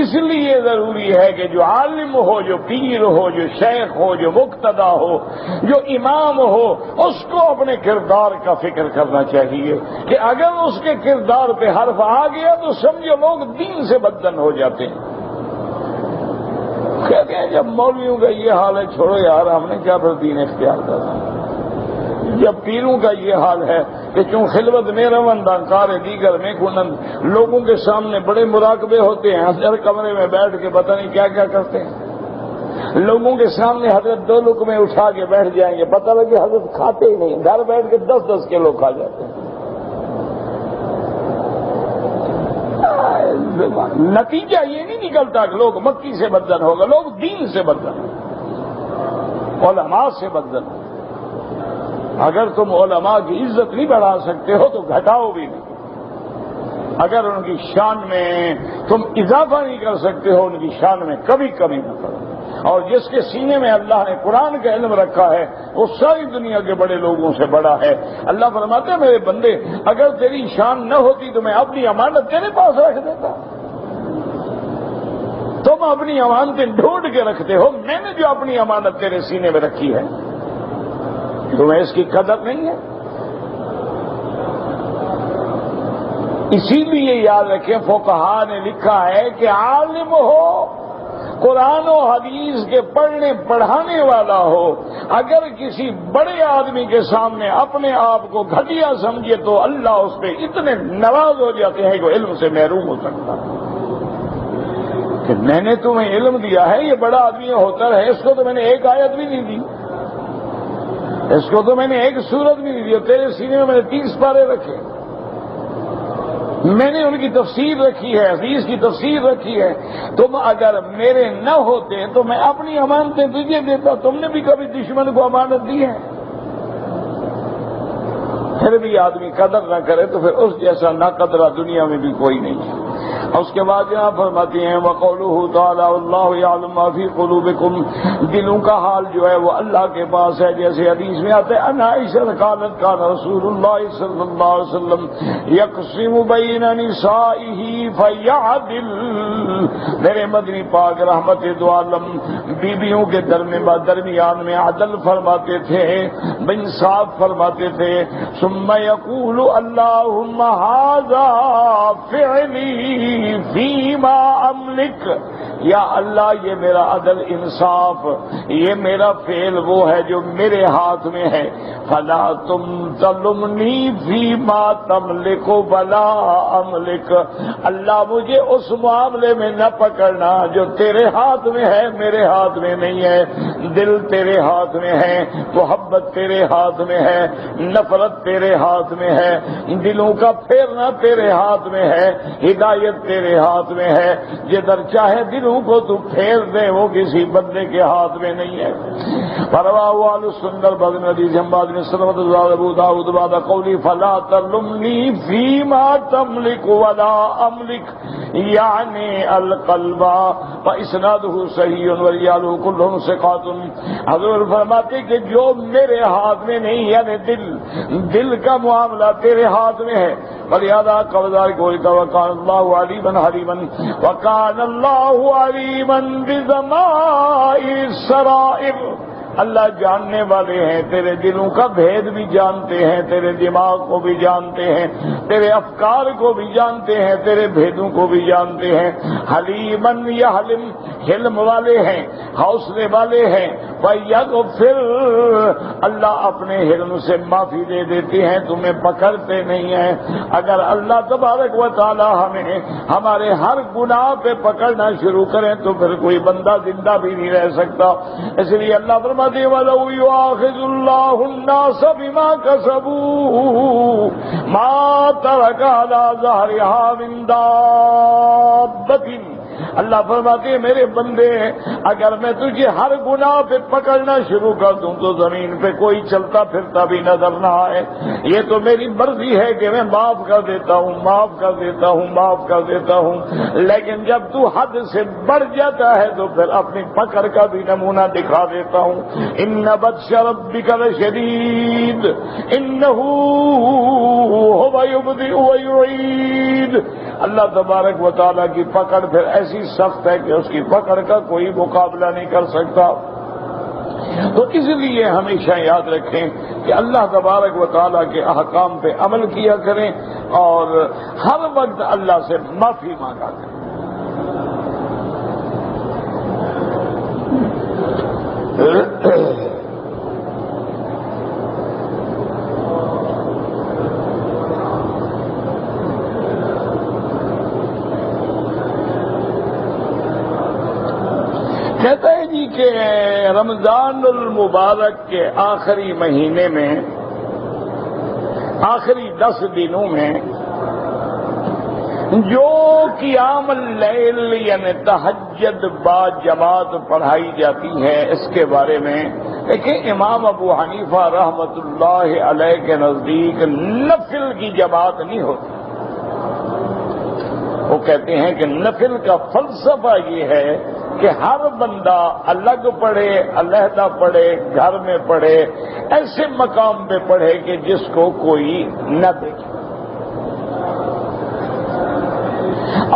اس لیے ضروری ہے کہ جو عالم ہو، جو پیر ہو، جو شیخ ہو، جو مقتدا ہو، جو امام ہو، اس کو اپنے کردار کا فکر کرنا چاہیے کہ اگر اس کے کردار پہ حرف آ گیا تو سمجھو لوگ دین سے بدن ہو جاتے ہیں. کہتے ہیں جب مولویوں کا یہ حال ہے چھوڑو یار، ہم نے کیا پھر دین اختیار کرنا. جب پیروں کا یہ حال ہے کہ چون خلوت میں روندہ کار دیگر میں کنند، لوگوں کے سامنے بڑے مراقبے ہوتے ہیں، ہر کمرے میں بیٹھ کے پتہ نہیں کیا کیا کرتے ہیں، لوگوں کے سامنے حضرت 2 لقمے اٹھا کے بیٹھ جائیں گے، پتہ لگے حضرت کھاتے ہی نہیں، گھر بیٹھ کے 10 کلو کھا جاتے ہیں۔ نتیجہ یہ نہیں نکلتا کہ لوگ مکی سے بدن ہوگا، لوگ دین سے بدن، علماء سے بدن۔ اگر تم علماء کی عزت نہیں بڑھا سکتے ہو تو گھٹاؤ بھی نہیں، اگر ان کی شان میں تم اضافہ نہیں کر سکتے ہو ان کی شان میں کبھی کمی نہ کرو۔ اور جس کے سینے میں اللہ نے قرآن کا علم رکھا ہے وہ ساری دنیا کے بڑے لوگوں سے بڑا ہے۔ اللہ فرماتے ہیں میرے بندے اگر تیری شان نہ ہوتی تو میں اپنی امانت تیرے پاس رکھ دیتا، تم اپنی امانتیں ڈھونڈ کے رکھتے ہو، میں نے جو اپنی امانت تیرے سینے میں رکھی ہے تمہیں اس کی قدر نہیں ہے۔ اسی لیے یاد رکھیں فقہا نے لکھا ہے کہ عالم ہو، قرآن و حدیث کے پڑھنے پڑھانے والا ہو، اگر کسی بڑے آدمی کے سامنے اپنے آپ کو گھٹیا سمجھے تو اللہ اس پہ اتنے ناراض ہو جاتے ہیں کہ وہ علم سے محروم ہو سکتا ہے۔ کہ میں نے تمہیں علم دیا ہے، یہ بڑا آدمی ہوتا رہے، اس کو تو میں نے ایک آیت بھی نہیں دی، اس کو تو میں نے ایک سورت بھی نہیں دی، تیرے سینے میں نے 30 پارے رکھے، میں نے ان کی تفسیر رکھی ہے، حدیث کی تفسیر رکھی ہے، تم اگر میرے نہ ہوتے تو میں اپنی امانتیں تجھے دیتا، تم نے بھی کبھی دشمن کو امانت دی ہے؟ پھر بھی آدمی قدر نہ کرے تو پھر اس جیسا نہ قدرہ دنیا میں بھی کوئی نہیں ہے۔ اس کے بعد یہاں فرماتی ہیں وَقَوْلُهُ تَعَالَى وَاللَّهُ يَعْلَمُ مَا فِي قُلُوبِكُمْ، دلوں کا حال جو ہے وہ اللہ کے پاس ہے، جیسے حدیث میں آتا ہے ان عائشہ قالت کان رسول اللہ صلی اللہ علیہ وسلم یقسم بین نسائه فیعدل، میرے مدنی پاک رحمت دو عالم بیویوں کے درمیان میں عدل فرماتے تھے، انصاف فرماتے تھے، ثم یقول اللہم ھذا فعلی فیما املک، یا اللہ یہ میرا عدل انصاف، یہ میرا فعل وہ ہے جو میرے ہاتھ میں ہے، فلا تم تلمنی فیما تملک ولا املک، اللہ مجھے اس معاملے میں نہ پکڑنا جو تیرے ہاتھ میں ہے میرے ہاتھ میں نہیں ہے، دل تیرے ہاتھ میں ہے، محبت تیرے ہاتھ میں ہے، نفرت تیرے ہاتھ میں ہے، دلوں کا پھیرنا تیرے ہاتھ میں ہے، ہدایت تیرے ہاتھ میں ہے، جدھر چاہے دلوں کو تو پھیر دے وہ کسی بندے کے ہاتھ میں نہیں ہے۔ فرواہ آل سندر بدن حدیث ہمباد نے سنت ابو داؤد بعد قولی فلا تلمنی فیما تملک ولا املک، یعنی القلب و اسنادہ صحیح ورجالہ کلہم ثقات، حضور فرماتے کہ جو میرے ہاتھ میں نہیں، یعنی دل کا معاملہ تیرے ہاتھ میں ہے، فلہذا قبضار کوئی کا وکان اللہ علیما حلیما، وکان اللہ علیما بذمائر السرائر، اللہ جاننے والے ہیں، تیرے دلوں کا بھید بھی جانتے ہیں، تیرے دماغ کو بھی جانتے ہیں، تیرے افکار کو بھی جانتے ہیں، تیرے بھیدوں کو بھی جانتے ہیں، حلیمن یا حلم، حلم والے ہیں، حوصلے والے ہیں، وَيَغْفِرْ، اللہ اپنے حلم سے معافی دے دیتے ہیں، تمہیں پکڑتے نہیں ہیں۔ اگر اللہ تبارک و تعالی ہمیں ہمارے ہر گناہ پہ پکڑنا شروع کریں تو پھر کوئی بندہ زندہ بھی نہیں رہ سکتا، اس لیے اللہ فرماتے وَلَوْ يُؤَاخِذُ اللَّهُ النَّاسَ بِمَا كَسَبُوا مَا تَرَكَ عَلَى ظَهْرِهَا مِن دَابَّةٍ، اللہ فرماتے ہیں میرے بندے اگر میں تجھے ہر گناہ پہ پکڑنا شروع کر دوں تو زمین پہ کوئی چلتا پھرتا بھی نظر نہ آئے، یہ تو میری مرضی ہے کہ میں معاف کر دیتا ہوں، معاف کر دیتا ہوں، معاف کر دیتا ہوں، لیکن جب تو حد سے بڑھ جاتا ہے تو پھر اپنی پکڑ کا بھی نمونہ دکھا دیتا ہوں۔ ان بطش ربک لشدید انہ ھو یبدئ ویعید، اللہ تبارک و تعالیٰ کی پکڑ پھر ایسی سخت ہے کہ اس کی پکڑ کا کوئی مقابلہ نہیں کر سکتا۔ تو اس لیے ہمیشہ یاد رکھیں کہ اللہ تبارک و تعالیٰ کے احکام پہ عمل کیا کریں اور ہر وقت اللہ سے معافی مانگا کریں۔ کہتا ہے جی کہ رمضان المبارک کے آخری مہینے میں، آخری 10 دنوں میں جو قیام اللیل یعنی تہجد با جماعت پڑھائی جاتی ہے، اس کے بارے میں دیکھیں امام ابو حنیفہ رحمۃ اللہ علیہ کے نزدیک نفل کی جماعت نہیں ہوتی۔ وہ کہتے ہیں کہ نفل کا فلسفہ یہ ہے کہ ہر بندہ الگ پڑھے، علیحدہ پڑھے، گھر میں پڑھے، ایسے مقام پہ پڑھے کہ جس کو کوئی نہ دیکھے۔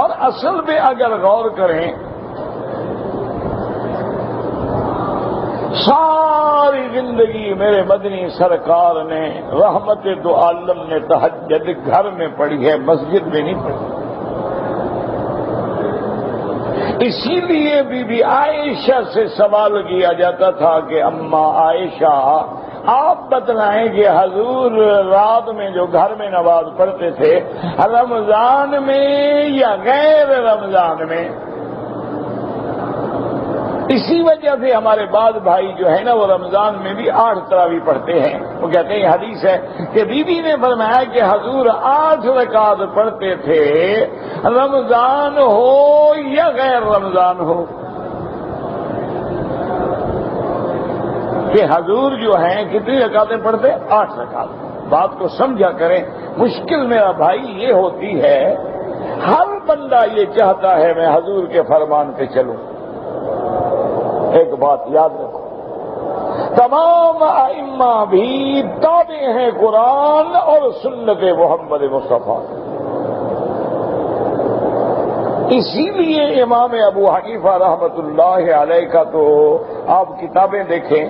اور اصل میں اگر غور کریں، ساری زندگی میرے مدنی سرکار نے رحمت دو عالم نے تہجد گھر میں پڑھی ہے، مسجد میں نہیں پڑھی۔ اسی لیے بی بی عائشہ سے سوال کیا جاتا تھا کہ اماں عائشہ آپ بتلائیں کہ حضور رات میں جو گھر میں نماز پڑھتے تھے رمضان میں یا غیر رمضان میں؟ اسی وجہ سے ہمارے بعض بھائی جو ہے نا وہ رمضان میں بھی 8 تراویح پڑھتے ہیں۔ وہ کہتے ہیں حدیث ہے کہ بی بی نے فرمایا کہ حضور 8 رکعت پڑھتے تھے رمضان ہو یا غیر رمضان ہو، کہ حضور جو ہیں کتنی رکعتیں پڑھتے؟ 8 رکعت۔ بات کو سمجھا کریں، مشکل میرا بھائی یہ ہوتی ہے ہر بندہ یہ چاہتا ہے میں حضور کے فرمان پہ چلوں۔ ایک بات یاد رکھو، تمام ائمہ بھی تابع ہیں قرآن اور سنت محمد مصطفیٰ۔ اسی لیے امام ابو حنیفہ رحمۃ اللہ علیہ کا تو آپ کتابیں دیکھیں،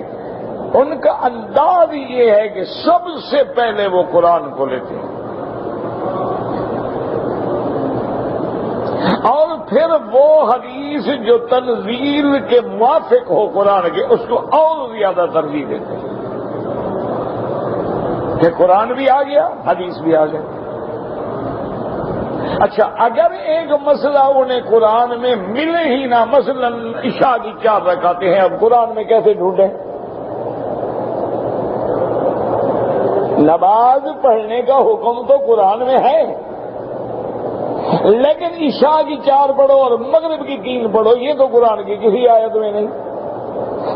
ان کا انداز یہ ہے کہ سب سے پہلے وہ قرآن کو لیتے ہیں اور پھر وہ حدیث جو تنزیل کے موافق ہو قرآن کے اس کو اور زیادہ ترجیح دیتے ہیں کہ قرآن بھی آ گیا، حدیث بھی آ گیا۔ اچھا، اگر ایک مسئلہ انہیں قرآن میں ملے ہی نہ، مثلا عشاء کی 4 رکعتیں ہیں، اب قرآن میں کیسے ڈھونڈیں؟ نماز پڑھنے کا حکم تو قرآن میں ہے، لیکن عشاء کی 4 پڑھو اور مغرب کی 3 پڑھو، یہ تو قرآن کی کسی آیت میں نہیں۔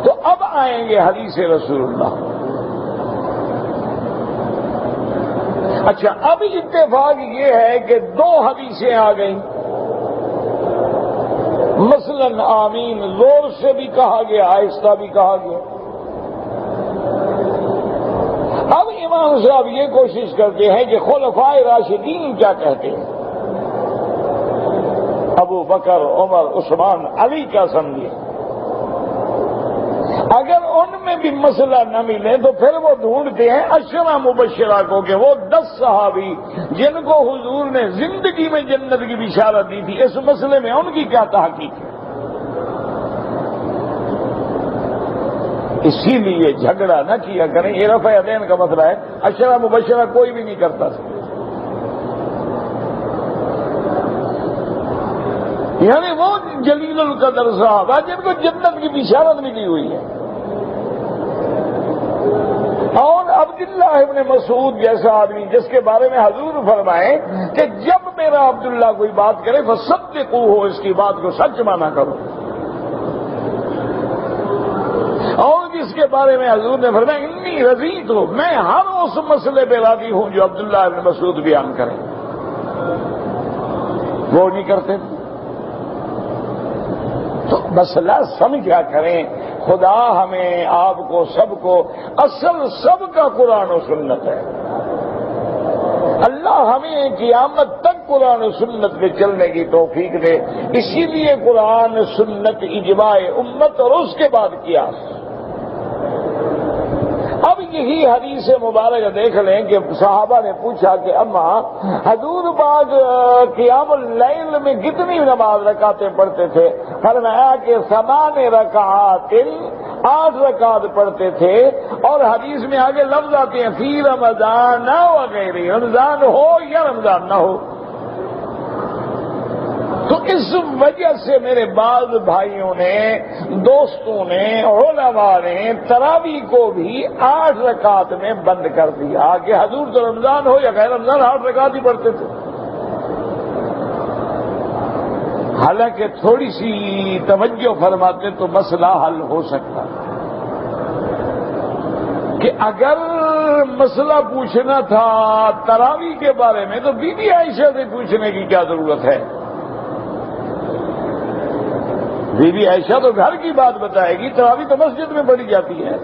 تو اب آئیں گے حدیث رسول اللہ۔ اچھا، اب اتفاق یہ ہے کہ 2 حدیثیں آ گئیں، مثلا آمین زور سے بھی کہا گیا، آہستہ بھی کہا گیا۔ اب امام صاحب یہ کوشش کرتے ہیں کہ خلفائے راشدین کیا کہتے ہیں، ابو بکر، عمر، عثمان، علی کا سمجھے۔ اگر ان میں بھی مسئلہ نہ ملے تو پھر وہ ڈھونڈتے ہیں عشرہ مبشرہ کو، کہ وہ 10 صحابی جن کو حضور نے زندگی میں جنت کی بشارت دی تھی، اس مسئلے میں ان کی کیا تحقیق ہے۔ اسی لیے جھگڑا نہ کیا کریں، یہ رفع یدین کا مسئلہ ہے، عشرہ مبشرہ کوئی بھی نہیں کرتا تھا، یعنی وہ جلیل القدر صحابہ جن کو جنت کی بشارت ملی ہوئی ہے۔ اور عبداللہ ابن مسعود جیسا آدمی جس کے بارے میں حضور فرمائے کہ جب میرا عبداللہ کوئی بات کرے فصدقوہ، اس کی بات کو سچ مانا کرو۔ اور جس کے بارے میں حضور نے فرمایا انی رضیت ہوں، میں ہر اس مسئلے پہ راضی ہوں جو عبداللہ ابن مسعود بیان کریں، وہ نہیں کرتے۔ تو مسئلہ سمجھا کریں، خدا ہمیں آپ کو سب کو اصل سب کا قرآن و سنت ہے۔ اللہ ہمیں قیامت تک قرآن و سنت پہ چلنے کی توفیق دے۔ اسی لیے قرآن، سنت، اجماع امت اور اس کے بعد قیاس۔ اب یہی حدیث مبارک دیکھ لیں کہ صحابہ نے پوچھا کہ اما حضور بعد قیام اللیل میں کتنی نماز رکعتیں پڑھتے تھے؟ فرمایا کہ 8 رکعات 8 رکعت پڑھتے تھے، اور حدیث میں آگے لفظ آتے ہیں فی رمضان وغیرہ، رمضان ہو یا رمضان نہ ہو۔ تو اس وجہ سے میرے بعض بھائیوں نے، دوستوں نے، علماء نے تراویح کو بھی 8 رکعت میں بند کر دیا کہ حضور تو رمضان ہو یا غیر رمضان 8 رکعت ہی پڑھتے تھے۔ حالانکہ تھوڑی سی توجہ فرماتے تو مسئلہ حل ہو سکتا کہ اگر مسئلہ پوچھنا تھا تراویح کے بارے میں تو بی بی عائشہ سے پوچھنے کی کیا ضرورت ہے؟ بی بی عائشہ تو گھر کی بات بتائے گی، تراویح تو مسجد میں پڑھی جاتی ہے۔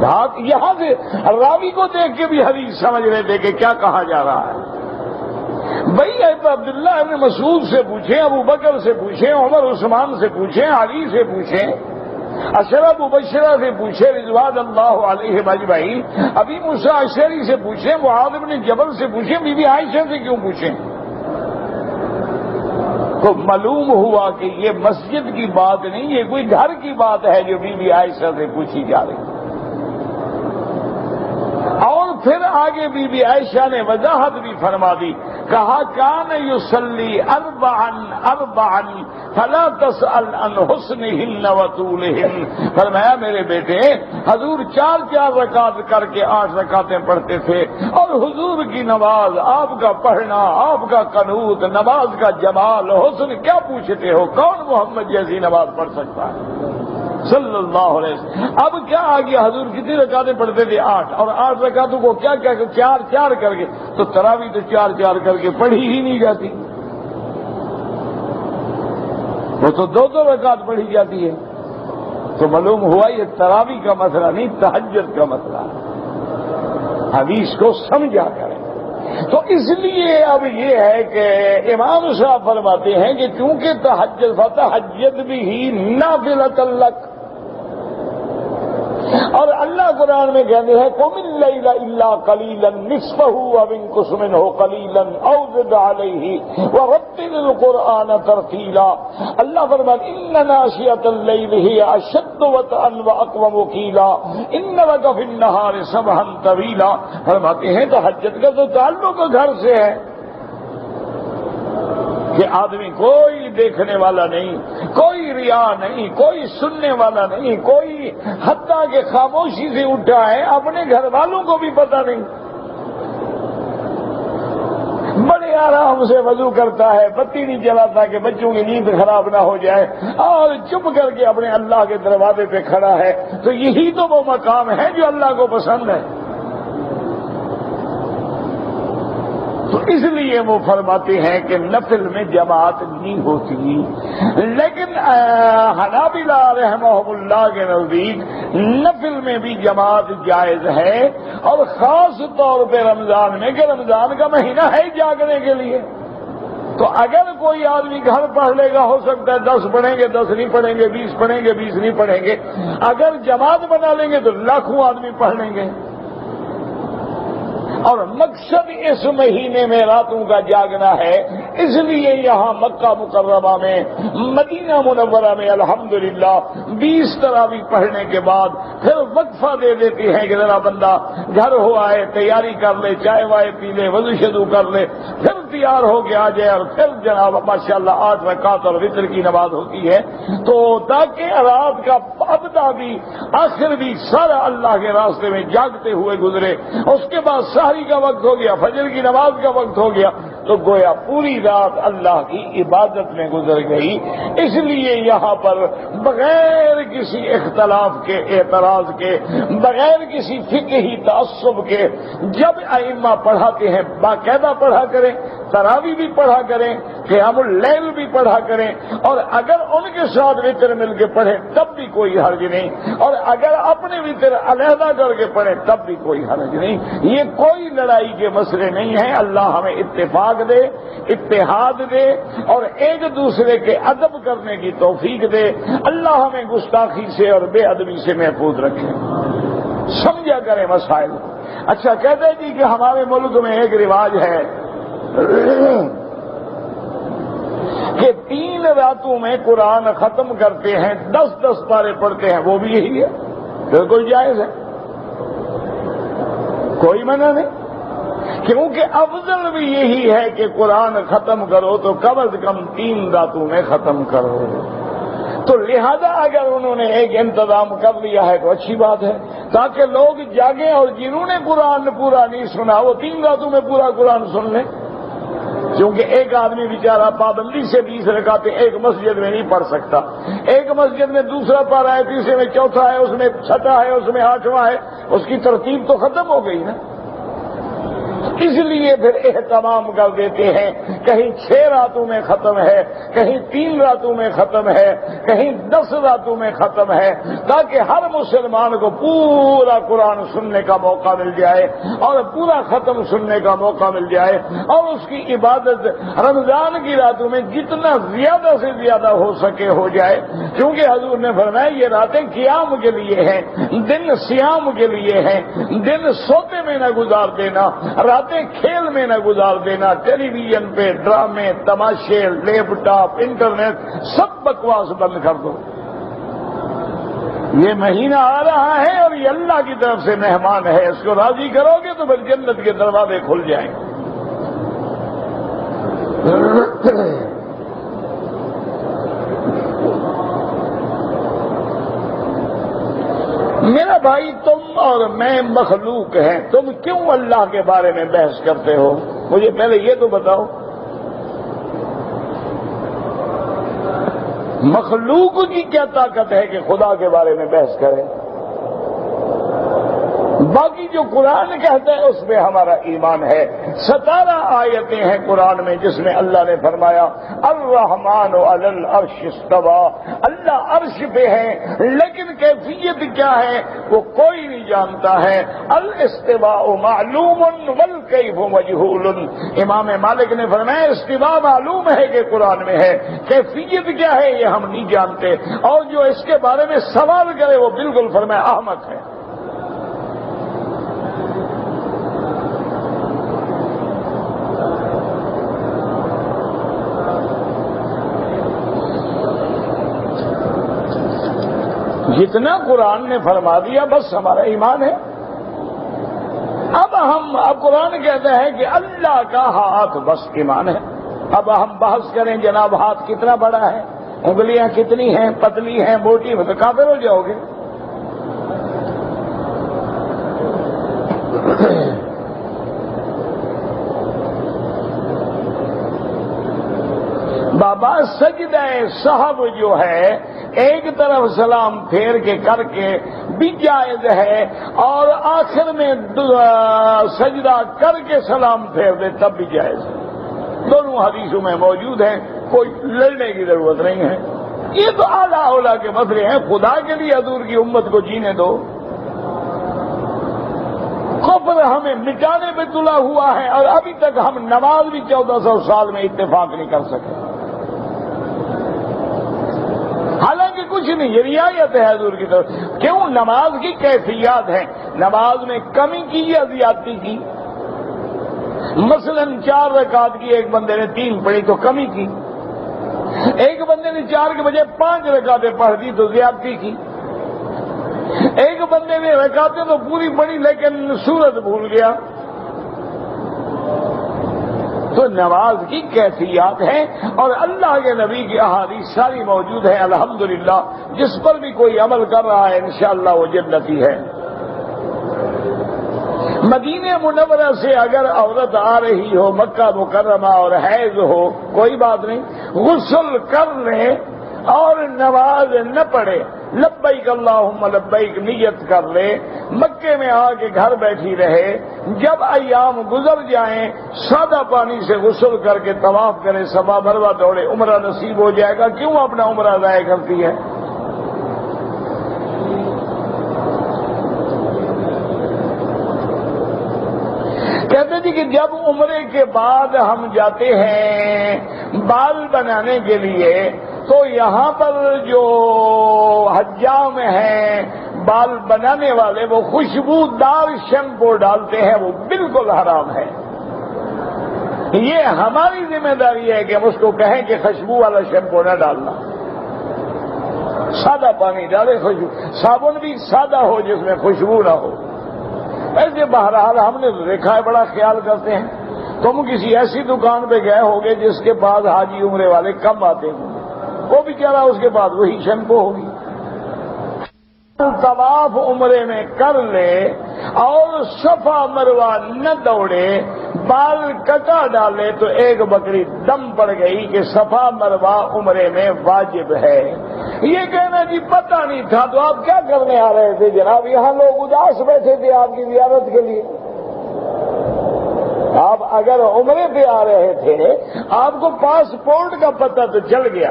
بات یہاں سے راوی کو دیکھ کے بھی حدیث سمجھ رہے تھے کہ کیا کہا جا رہا ہے۔ بھائی عبداللہ ابن مسعود سے پوچھیں، ابو بکر سے پوچھیں، عمر عثمان سے پوچھیں، علی سے پوچھیں، عشرہ مبشرہ سے پوچھیں رضوان اللہ علیہم اجمعین، ابی موسیٰ اشعری سے پوچھیں، معاذ بن جبل سے پوچھیں، بی بی عائشہ سے کیوں پوچھیں؟ تو معلوم ہوا کہ یہ مسجد کی بات نہیں، یہ کوئی گھر کی بات ہے جو بی بی عائشہ سے پوچھی جا رہی ہے۔ اور پھر آگے بی بی عائشہ نے وضاحت بھی فرما دی، کہا کان یصلی اربعا فلا تسأل عن حسنہن وطولہن، فرمایا میرے بیٹے حضور 4 رکعت کر کے 8 رکعتیں پڑھتے تھے، اور حضور کی نماز، آپ کا پڑھنا، آپ کا قنوت، نماز کا جمال حسن کیا پوچھتے ہو؟ کون محمد جیسی نماز پڑھ سکتا ہے صلی اللہ علیہ وسلم؟ اب کیا آ گیا، حضور کتنی رکعتیں پڑھتے تھے؟ 8، اور 8 رکعتوں کو کیا 4 کر کے، تو تراویح تو 4 کر کے پڑھی ہی نہیں جاتی، وہ تو 2 رکعت پڑھی جاتی ہے۔ تو معلوم ہوا یہ تراویح کا مسئلہ نہیں، تہجد کا مسئلہ ہے۔ حدیث کو سمجھا کریں۔ تو اس لیے اب یہ ہے کہ امام صاحب فرماتے ہیں کہ چونکہ تہجد بھی نافلۃ لک، اور اللہ قرآن میں کہتے ہیں قم اللیل الا قلیلا نصفہ او انقص منہ قلیلا او زد علیہ ورتل القرآن ترتیلا۔ اللہ فرماتے ان ناشئۃ اللیل ہی اشد وطئا واقوم قیلا ان لک فی النہار سبحا طویلا۔ فرماتے ہیں تہجد کا تو تعلق گھر سے ہے کہ آدمی کوئی دیکھنے والا نہیں، کوئی ریا نہیں، کوئی سننے والا نہیں، کوئی حتیٰ کہ خاموشی سے اٹھا ہے، اپنے گھر والوں کو بھی پتہ نہیں، بڑے آرام سے وضو کرتا ہے، بتی نہیں جلاتا کہ بچوں کی نیند خراب نہ ہو جائے، اور چپ کر کے اپنے اللہ کے دروازے پہ کھڑا ہے۔ تو یہی تو وہ مقام ہے جو اللہ کو پسند ہے۔ تو اس لیے وہ فرماتے ہیں کہ نفل میں جماعت نہیں ہوتی، لیکن حنابلہ رحمہم اللہ کے نزدیک نفل میں بھی جماعت جائز ہے، اور خاص طور پہ رمضان میں، کہ رمضان کا مہینہ ہے جاگنے کے لیے۔ تو اگر کوئی آدمی گھر پڑھ لے گا، ہو سکتا ہے 10 پڑھیں گے، 10 نہیں پڑھیں گے، 20 پڑھیں گے، 20 نہیں پڑھیں گے، اگر جماعت بنا لیں گے تو لاکھوں آدمی پڑھ لیں گے۔ اور مقصد اس مہینے میں راتوں کا جاگنا ہے، اس لیے یہاں مکہ مکرمہ میں، مدینہ منورہ میں الحمدللہ 20 تراویح پڑھنے کے بعد پھر وقفہ دے دیتی ہیں کہ ذرا بندہ گھر ہو آئے، تیاری کر لے، چائے وائے پی لے، وضو شضو کر لے، پھر تیار ہو کے آ جائے، اور پھر جناب ماشاءاللہ 8 رکعت اور وتر کی نماز ہوتی ہے، تو تاکہ رات کا ابدا بھی آخر بھی سارا اللہ کے راستے میں جاگتے ہوئے گزرے، اس کے بعد سحری کا وقت ہو گیا، فجر کی نماز کا وقت ہو گیا، تو گویا پوری رات اللہ کی عبادت میں گزر گئی۔ اس لیے یہاں پر بغیر کسی اختلاف کے، اعتراض کے، بغیر کسی فقہی تعصب کے، جب ائمہ پڑھاتے ہیں باقاعدہ پڑھا کریں، تراویح بھی پڑھا کریں، قیام اللیل بھی پڑھا کریں، اور اگر ان کے ساتھ وتر مل کے پڑھیں تب بھی کوئی حرج نہیں، اور اگر اپنے وتر علیحدہ کر کے پڑھیں تب بھی کوئی حرج نہیں۔ یہ کوئی لڑائی کے مسئلے نہیں ہیں۔ اللہ ہمیں اتفاق دے، اتحاد دے، اور ایک دوسرے کے ادب کرنے کی توفیق دے۔ اللہ ہمیں گستاخی سے اور بے ادبی سے محفوظ رکھے۔ سمجھا کریں مسائل۔ اچھا کہتے ہیں جی کہ ہمارے ملک میں ایک رواج ہے کہ 3 راتوں میں قرآن ختم کرتے ہیں، 10 پارے پڑھتے ہیں، وہ بھی یہی ہے، بالکل جائز ہے، کوئی منع نہیں کیونکہ افضل بھی یہی ہے کہ قرآن ختم کرو تو کم از کم 3 راتوں میں ختم کرو. تو لہذا اگر انہوں نے ایک انتظام کر لیا ہے تو اچھی بات ہے، تاکہ لوگ جاگیں اور جنہوں نے قرآن پورا نہیں سنا وہ 3 راتوں میں پورا قرآن سن لیں. کیونکہ ایک آدمی بیچارہ پابندی سے 20 رکعتیں ایک مسجد میں نہیں پڑھ سکتا. ایک مسجد میں دوسرا پارا ہے، تیسرے میں چوتھا ہے، اس میں چھٹا ہے، اس میں 8واں ہے، اس کی ترتیب تو ختم ہو گئی نا. اس لیے پھر اہتمام کر دیتے ہیں، کہیں 6 راتوں میں ختم ہے، کہیں 3 راتوں میں ختم ہے، کہیں 10 راتوں میں ختم ہے، تاکہ ہر مسلمان کو پورا قرآن سننے کا موقع مل جائے اور پورا ختم سننے کا موقع مل جائے، اور اس کی عبادت رمضان کی راتوں میں جتنا زیادہ سے زیادہ ہو سکے ہو جائے. کیونکہ حضور نے فرمایا یہ راتیں قیام کے لیے ہیں، دن سیام کے لیے ہیں. دن سوتے میں نہ گزار دینا، راتیں کھیل میں نہ گزار دینا. ٹیلی ویژن پہ ڈرامے، تماشے، لیپ ٹاپ، انٹرنیٹ، سب بکواس بند کر دو. یہ مہینہ آ رہا ہے اور یہ اللہ کی طرف سے مہمان ہے، اس کو راضی کرو گے تو پھر جنت کے دروازے کھل جائیں. میرا بھائی تم اور میں مخلوق ہیں، تم کیوں اللہ کے بارے میں بحث کرتے ہو؟ مجھے پہلے یہ تو بتاؤ. مخلوق کی کیا طاقت ہے کہ خدا کے بارے میں بحث کرے؟ باقی جو قرآن کہتا ہے اس میں ہمارا ایمان ہے. 17 آیتیں ہیں قرآن میں جس میں اللہ نے فرمایا الرحمن علی العرش استوى، اللہ عرش پہ ہے، لیکن کیفیت کیا ہے وہ کوئی نہیں جانتا ہے. الاستواء معلوم والکیف مجہول. امام مالک نے فرمایا استواء معلوم ہے کہ قرآن میں ہے، کیفیت کیا ہے یہ ہم نہیں جانتے، اور جو اس کے بارے میں سوال کرے وہ بالکل فرمایا احمق ہے. جتنا قرآن نے فرما دیا بس ہمارا ایمان ہے. اب قرآن کہتا ہے کہ اللہ کا ہاتھ، بس ایمان ہے. اب ہم بحث کریں جناب ہاتھ کتنا بڑا ہے، انگلیاں کتنی ہیں، پتلی ہیں، موٹی ہیں، تو کافر ہو جاؤ گے. بابا سجدہ سہو جو ہے ایک طرف سلام پھیر کے کر کے بھی جائز ہے، اور آخر میں سجدہ کر کے سلام پھیر دے تب بھی جائز ہے. دونوں حدیثوں میں موجود ہیں، کوئی لڑنے کی ضرورت نہیں ہے. یہ تو اعلیٰ اولیٰ کے مسئلے ہیں. خدا کے لیے حضور کی امت کو جینے دو. کفر ہمیں مٹانے پہ تلا ہوا ہے، اور ابھی تک ہم نماز بھی 1400 سال میں اتفاق نہیں کر سکے. حالانکہ کچھ نہیں، یہ رعایت ہے حضور کی طرف. کیوں؟ نماز کی کیفیات ہیں. نماز میں کمی کی یا زیادتی کی؟ مثلا 4 رکعت کی ایک بندے نے 3 پڑھی تو کمی کی. ایک بندے نے 4 کے بجائے 5 رکعتیں پڑھ دی تو زیادتی کی. ایک بندے نے رکعتیں تو پوری پڑھی لیکن سورت بھول گیا. تو نماز کی کیفیات ہیں، اور اللہ کے نبی کی احادیث ساری موجود ہیں الحمدللہ. جس پر بھی کوئی عمل کر رہا ہے انشاءاللہ وہ جنتی ہے. مدینہ منورہ سے اگر عورت آ رہی ہو مکہ مکرمہ اور حیض ہو کوئی بات نہیں، غسل کر لے اور نماز نہ پڑھے، لبیک اللہم لبیک نیت کر لے، مکے میں آ کے گھر بیٹھی رہے. جب ایام گزر جائیں سادہ پانی سے غسل کر کے طواف کرے، صفا مروہ دوڑے، عمرہ نصیب ہو جائے گا. کیوں اپنا عمرہ ضائع کرتی ہے؟ کہتے تھے کہ جب عمرے کے بعد ہم جاتے ہیں بال بنانے کے لیے تو یہاں پر جو حجام ہیں بال بنانے والے وہ خوشبودار شیمپو ڈالتے ہیں، وہ بالکل حرام ہے. یہ ہماری ذمہ داری ہے کہ ہم اس کو کہیں کہ خوشبو والا شیمپو نہ ڈالنا، سادہ پانی ڈالے، خوشبو صابن بھی سادہ ہو جس میں خوشبو نہ ہو. ایسے بہرحال ہم نے دیکھا ہے بڑا خیال کرتے ہیں. تم کسی ایسی دکان پہ گئے ہوگے جس کے بعد حاجی عمرے والے کم آتے ہوں گے, وہ بیچارہ اس کے بعد وہی شیمپو ہوگی. طواف عمرے میں کر لے اور صفا مروہ نہ دوڑے, بال کٹا ڈالے تو ایک بکری دم پڑ گئی کہ صفا مروہ عمرے میں واجب ہے. یہ کہنا جی پتہ نہیں تھا تو آپ کیا کرنے آ رہے تھے جناب؟ یہاں لوگ اداس بیٹھے تھے آپ کی زیارت کے لیے. آپ اگر عمرے پہ آ رہے تھے, آپ کو پاسپورٹ کا پتہ تو چل گیا,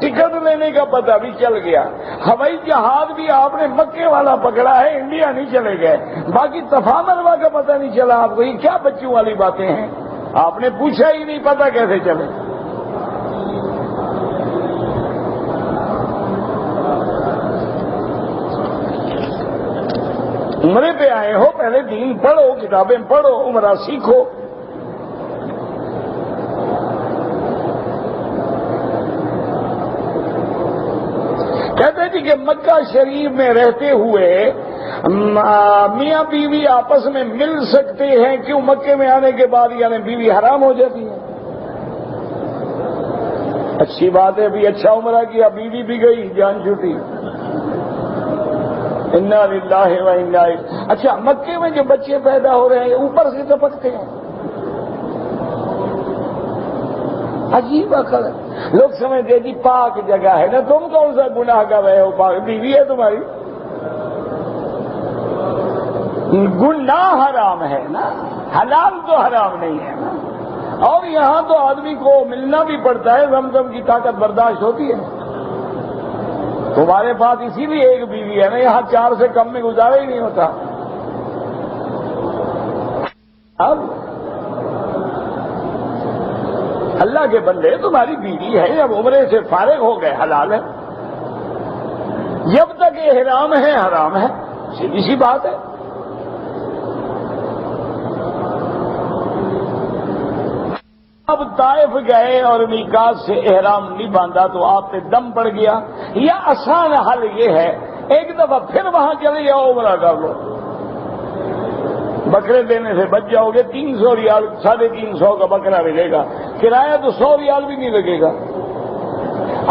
ٹکٹ لینے کا پتہ بھی چل گیا, ہوائی جہاز بھی آپ نے مکے والا پکڑا ہے, انڈیا نہیں چلے گئے, باقی صفا مروہ کا پتہ نہیں چلا آپ کو. یہ کیا بچوں والی باتیں ہیں؟ آپ نے پوچھا ہی نہیں, پتہ کیسے چلے؟ عمرے پہ آئے ہو, پہلے دین پڑھو, کتابیں پڑھو, عمرہ سیکھو. کہتے تھے کہ مکہ شریف میں رہتے ہوئے میاں بیوی آپس میں مل سکتے ہیں, کیوں مکے میں آنے کے بعد یعنی بیوی حرام ہو جاتی ہے؟ اچھی بات ہے بھی, اچھا عمرہ کیا, بیوی بھی گئی, جان چھوٹی. انا للہ و انا الیہ. اچھا مکے میں جو بچے پیدا ہو رہے ہیں اوپر سے ٹپکتے ہیں, عجیب عقل ہے. لوگ سمجھتے ہیں جی پاک جگہ ہے نا, تم کون سا گناہ کر رہے ہو؟ پاک بیوی ہے تمہاری. گناہ حرام ہے نا, حلال تو حرام نہیں ہے نا. اور یہاں تو آدمی کو ملنا بھی پڑتا ہے, زمزم کی طاقت برداشت ہوتی ہے. تمہارے پاس اسی لیے ایک بیوی ہے نا, یہاں 4 سے کم میں گزارا ہی نہیں ہوتا. اب اللہ کے بندے, تمہاری بیوی ہے, جب عمرے سے فارغ ہو گئے حلال ہے, جب تک احرام ہے حرام ہے, سیدھی سی بات ہے. اب طائف گئے اور میقات سے احرام نہیں باندھا تو آپ پہ دم پڑ گیا, یا آسان حل یہ ہے ایک دفعہ پھر وہاں چلے جاؤ, عمرہ کر لو, بکرے دینے سے بچ جاؤ گے. 300 ریال 350 کا بکرا ملے گا, کرایہ تو 100 ریال بھی نہیں لگے گا.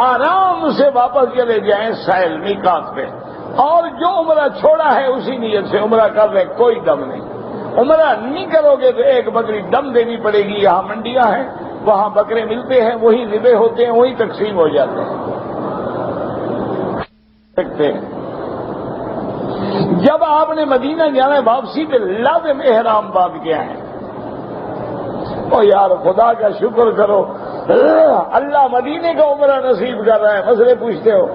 آرام سے واپس چلے جائیں سائل میقات پہ, اور جو عمرہ چھوڑا ہے اسی نیت سے عمرہ کر لیں, کوئی دم نہیں. عمرہ نہیں کرو گے تو ایک بکری دم دینی پڑے گی. یہاں منڈیاں ہیں, وہاں بکرے ملتے ہیں, وہی ذبح ہوتے ہیں, وہی تقسیم ہو جاتے ہیں. جب آپ نے مدینہ جانا واپسی پہ لازم احرام باندھ کے آئے. او یار خدا کا شکر کرو, اللہ مدینے کا عمرہ نصیب کر رہا ہے. مسئلے پوچھتے ہو,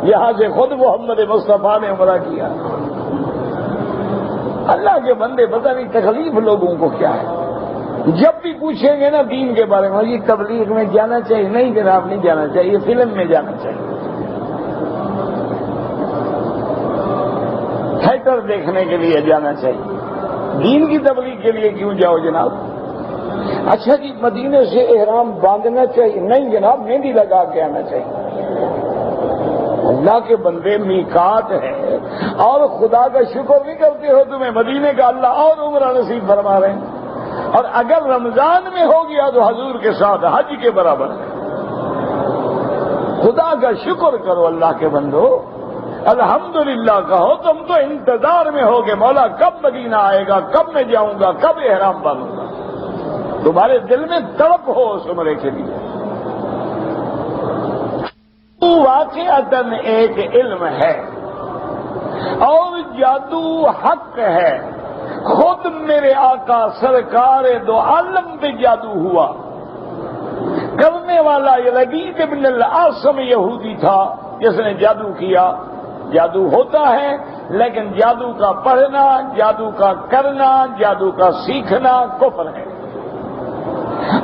یہاں سے خود محمد مصطفیٰ نے عمرہ کیا. اللہ کے بندے, پتہ نہیں تکلیف لوگوں کو کیا ہے. جب بھی پوچھیں گے نا دین کے بارے میں, یہ تبلیغ میں جانا چاہیے, نہیں جناب نہیں جانا چاہیے, فلم میں جانا چاہیے, تھیٹر دیکھنے کے لیے جانا چاہیے, دین کی تبلیغ کے لیے کیوں جاؤ جناب؟ اچھا جی مدینے سے احرام باندھنا چاہیے, نہیں جناب مہندی لگا کے آنا چاہیے. اللہ کے بندے میقات ہے اور خدا کا شکر نہیں کرتے ہو تمہیں مدینے کا اللہ اور عمرہ نصیب فرما رہے ہیں. اور اگر رمضان میں ہو گیا تو حضور کے ساتھ حج کے برابر ہے. خدا کا شکر کرو اللہ کے بندو, الحمدللہ کہو. تم تو انتظار میں ہو کہ مولا کب مدینہ آئے گا, کب میں جاؤں گا, کب احرام باندھوں گا. تمہارے دل میں تڑپ ہو اس عمرے کے لیے. واقعتاً ایک علم ہے اور جادو حق ہے. خود میرے آقا سرکار دو عالم پہ جادو ہوا. کرنے والا یزید ابن العاصم یہودی تھا جس نے جادو کیا. جادو ہوتا ہے لیکن جادو کا پڑھنا, جادو کا کرنا, جادو کا سیکھنا کفر ہے.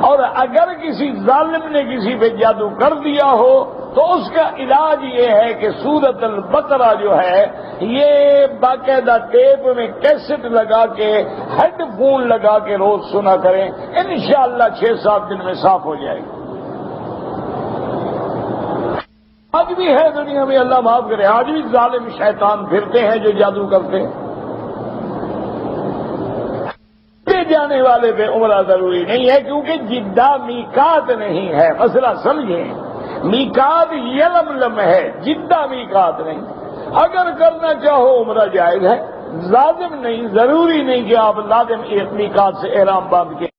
اور اگر کسی ظالم نے کسی پہ جادو کر دیا ہو تو اس کا علاج یہ ہے کہ سورۃ البقرہ جو ہے یہ باقاعدہ ٹیپ میں کیسٹ لگا کے, ہیڈ فون لگا کے روز سنا کریں, انشاءاللہ 6-7 دن میں صاف ہو جائے گی. آج بھی ہے دنیا میں, اللہ معاف کرے, آج بھی ظالم شیطان پھرتے ہیں جو جادو کرتے ہیں. جانے والے پہ عمرہ ضروری نہیں ہے، کیونکہ جدہ میقات نہیں ہے۔ مسئلہ سمجھیں، میقات یلملم ہے، جدہ میقات نہیں۔ اگر کرنا چاہو عمرہ جائز ہے، لازم نہیں، ضروری نہیں کہ آپ لازم ایک میقات سے احرام باندھ کے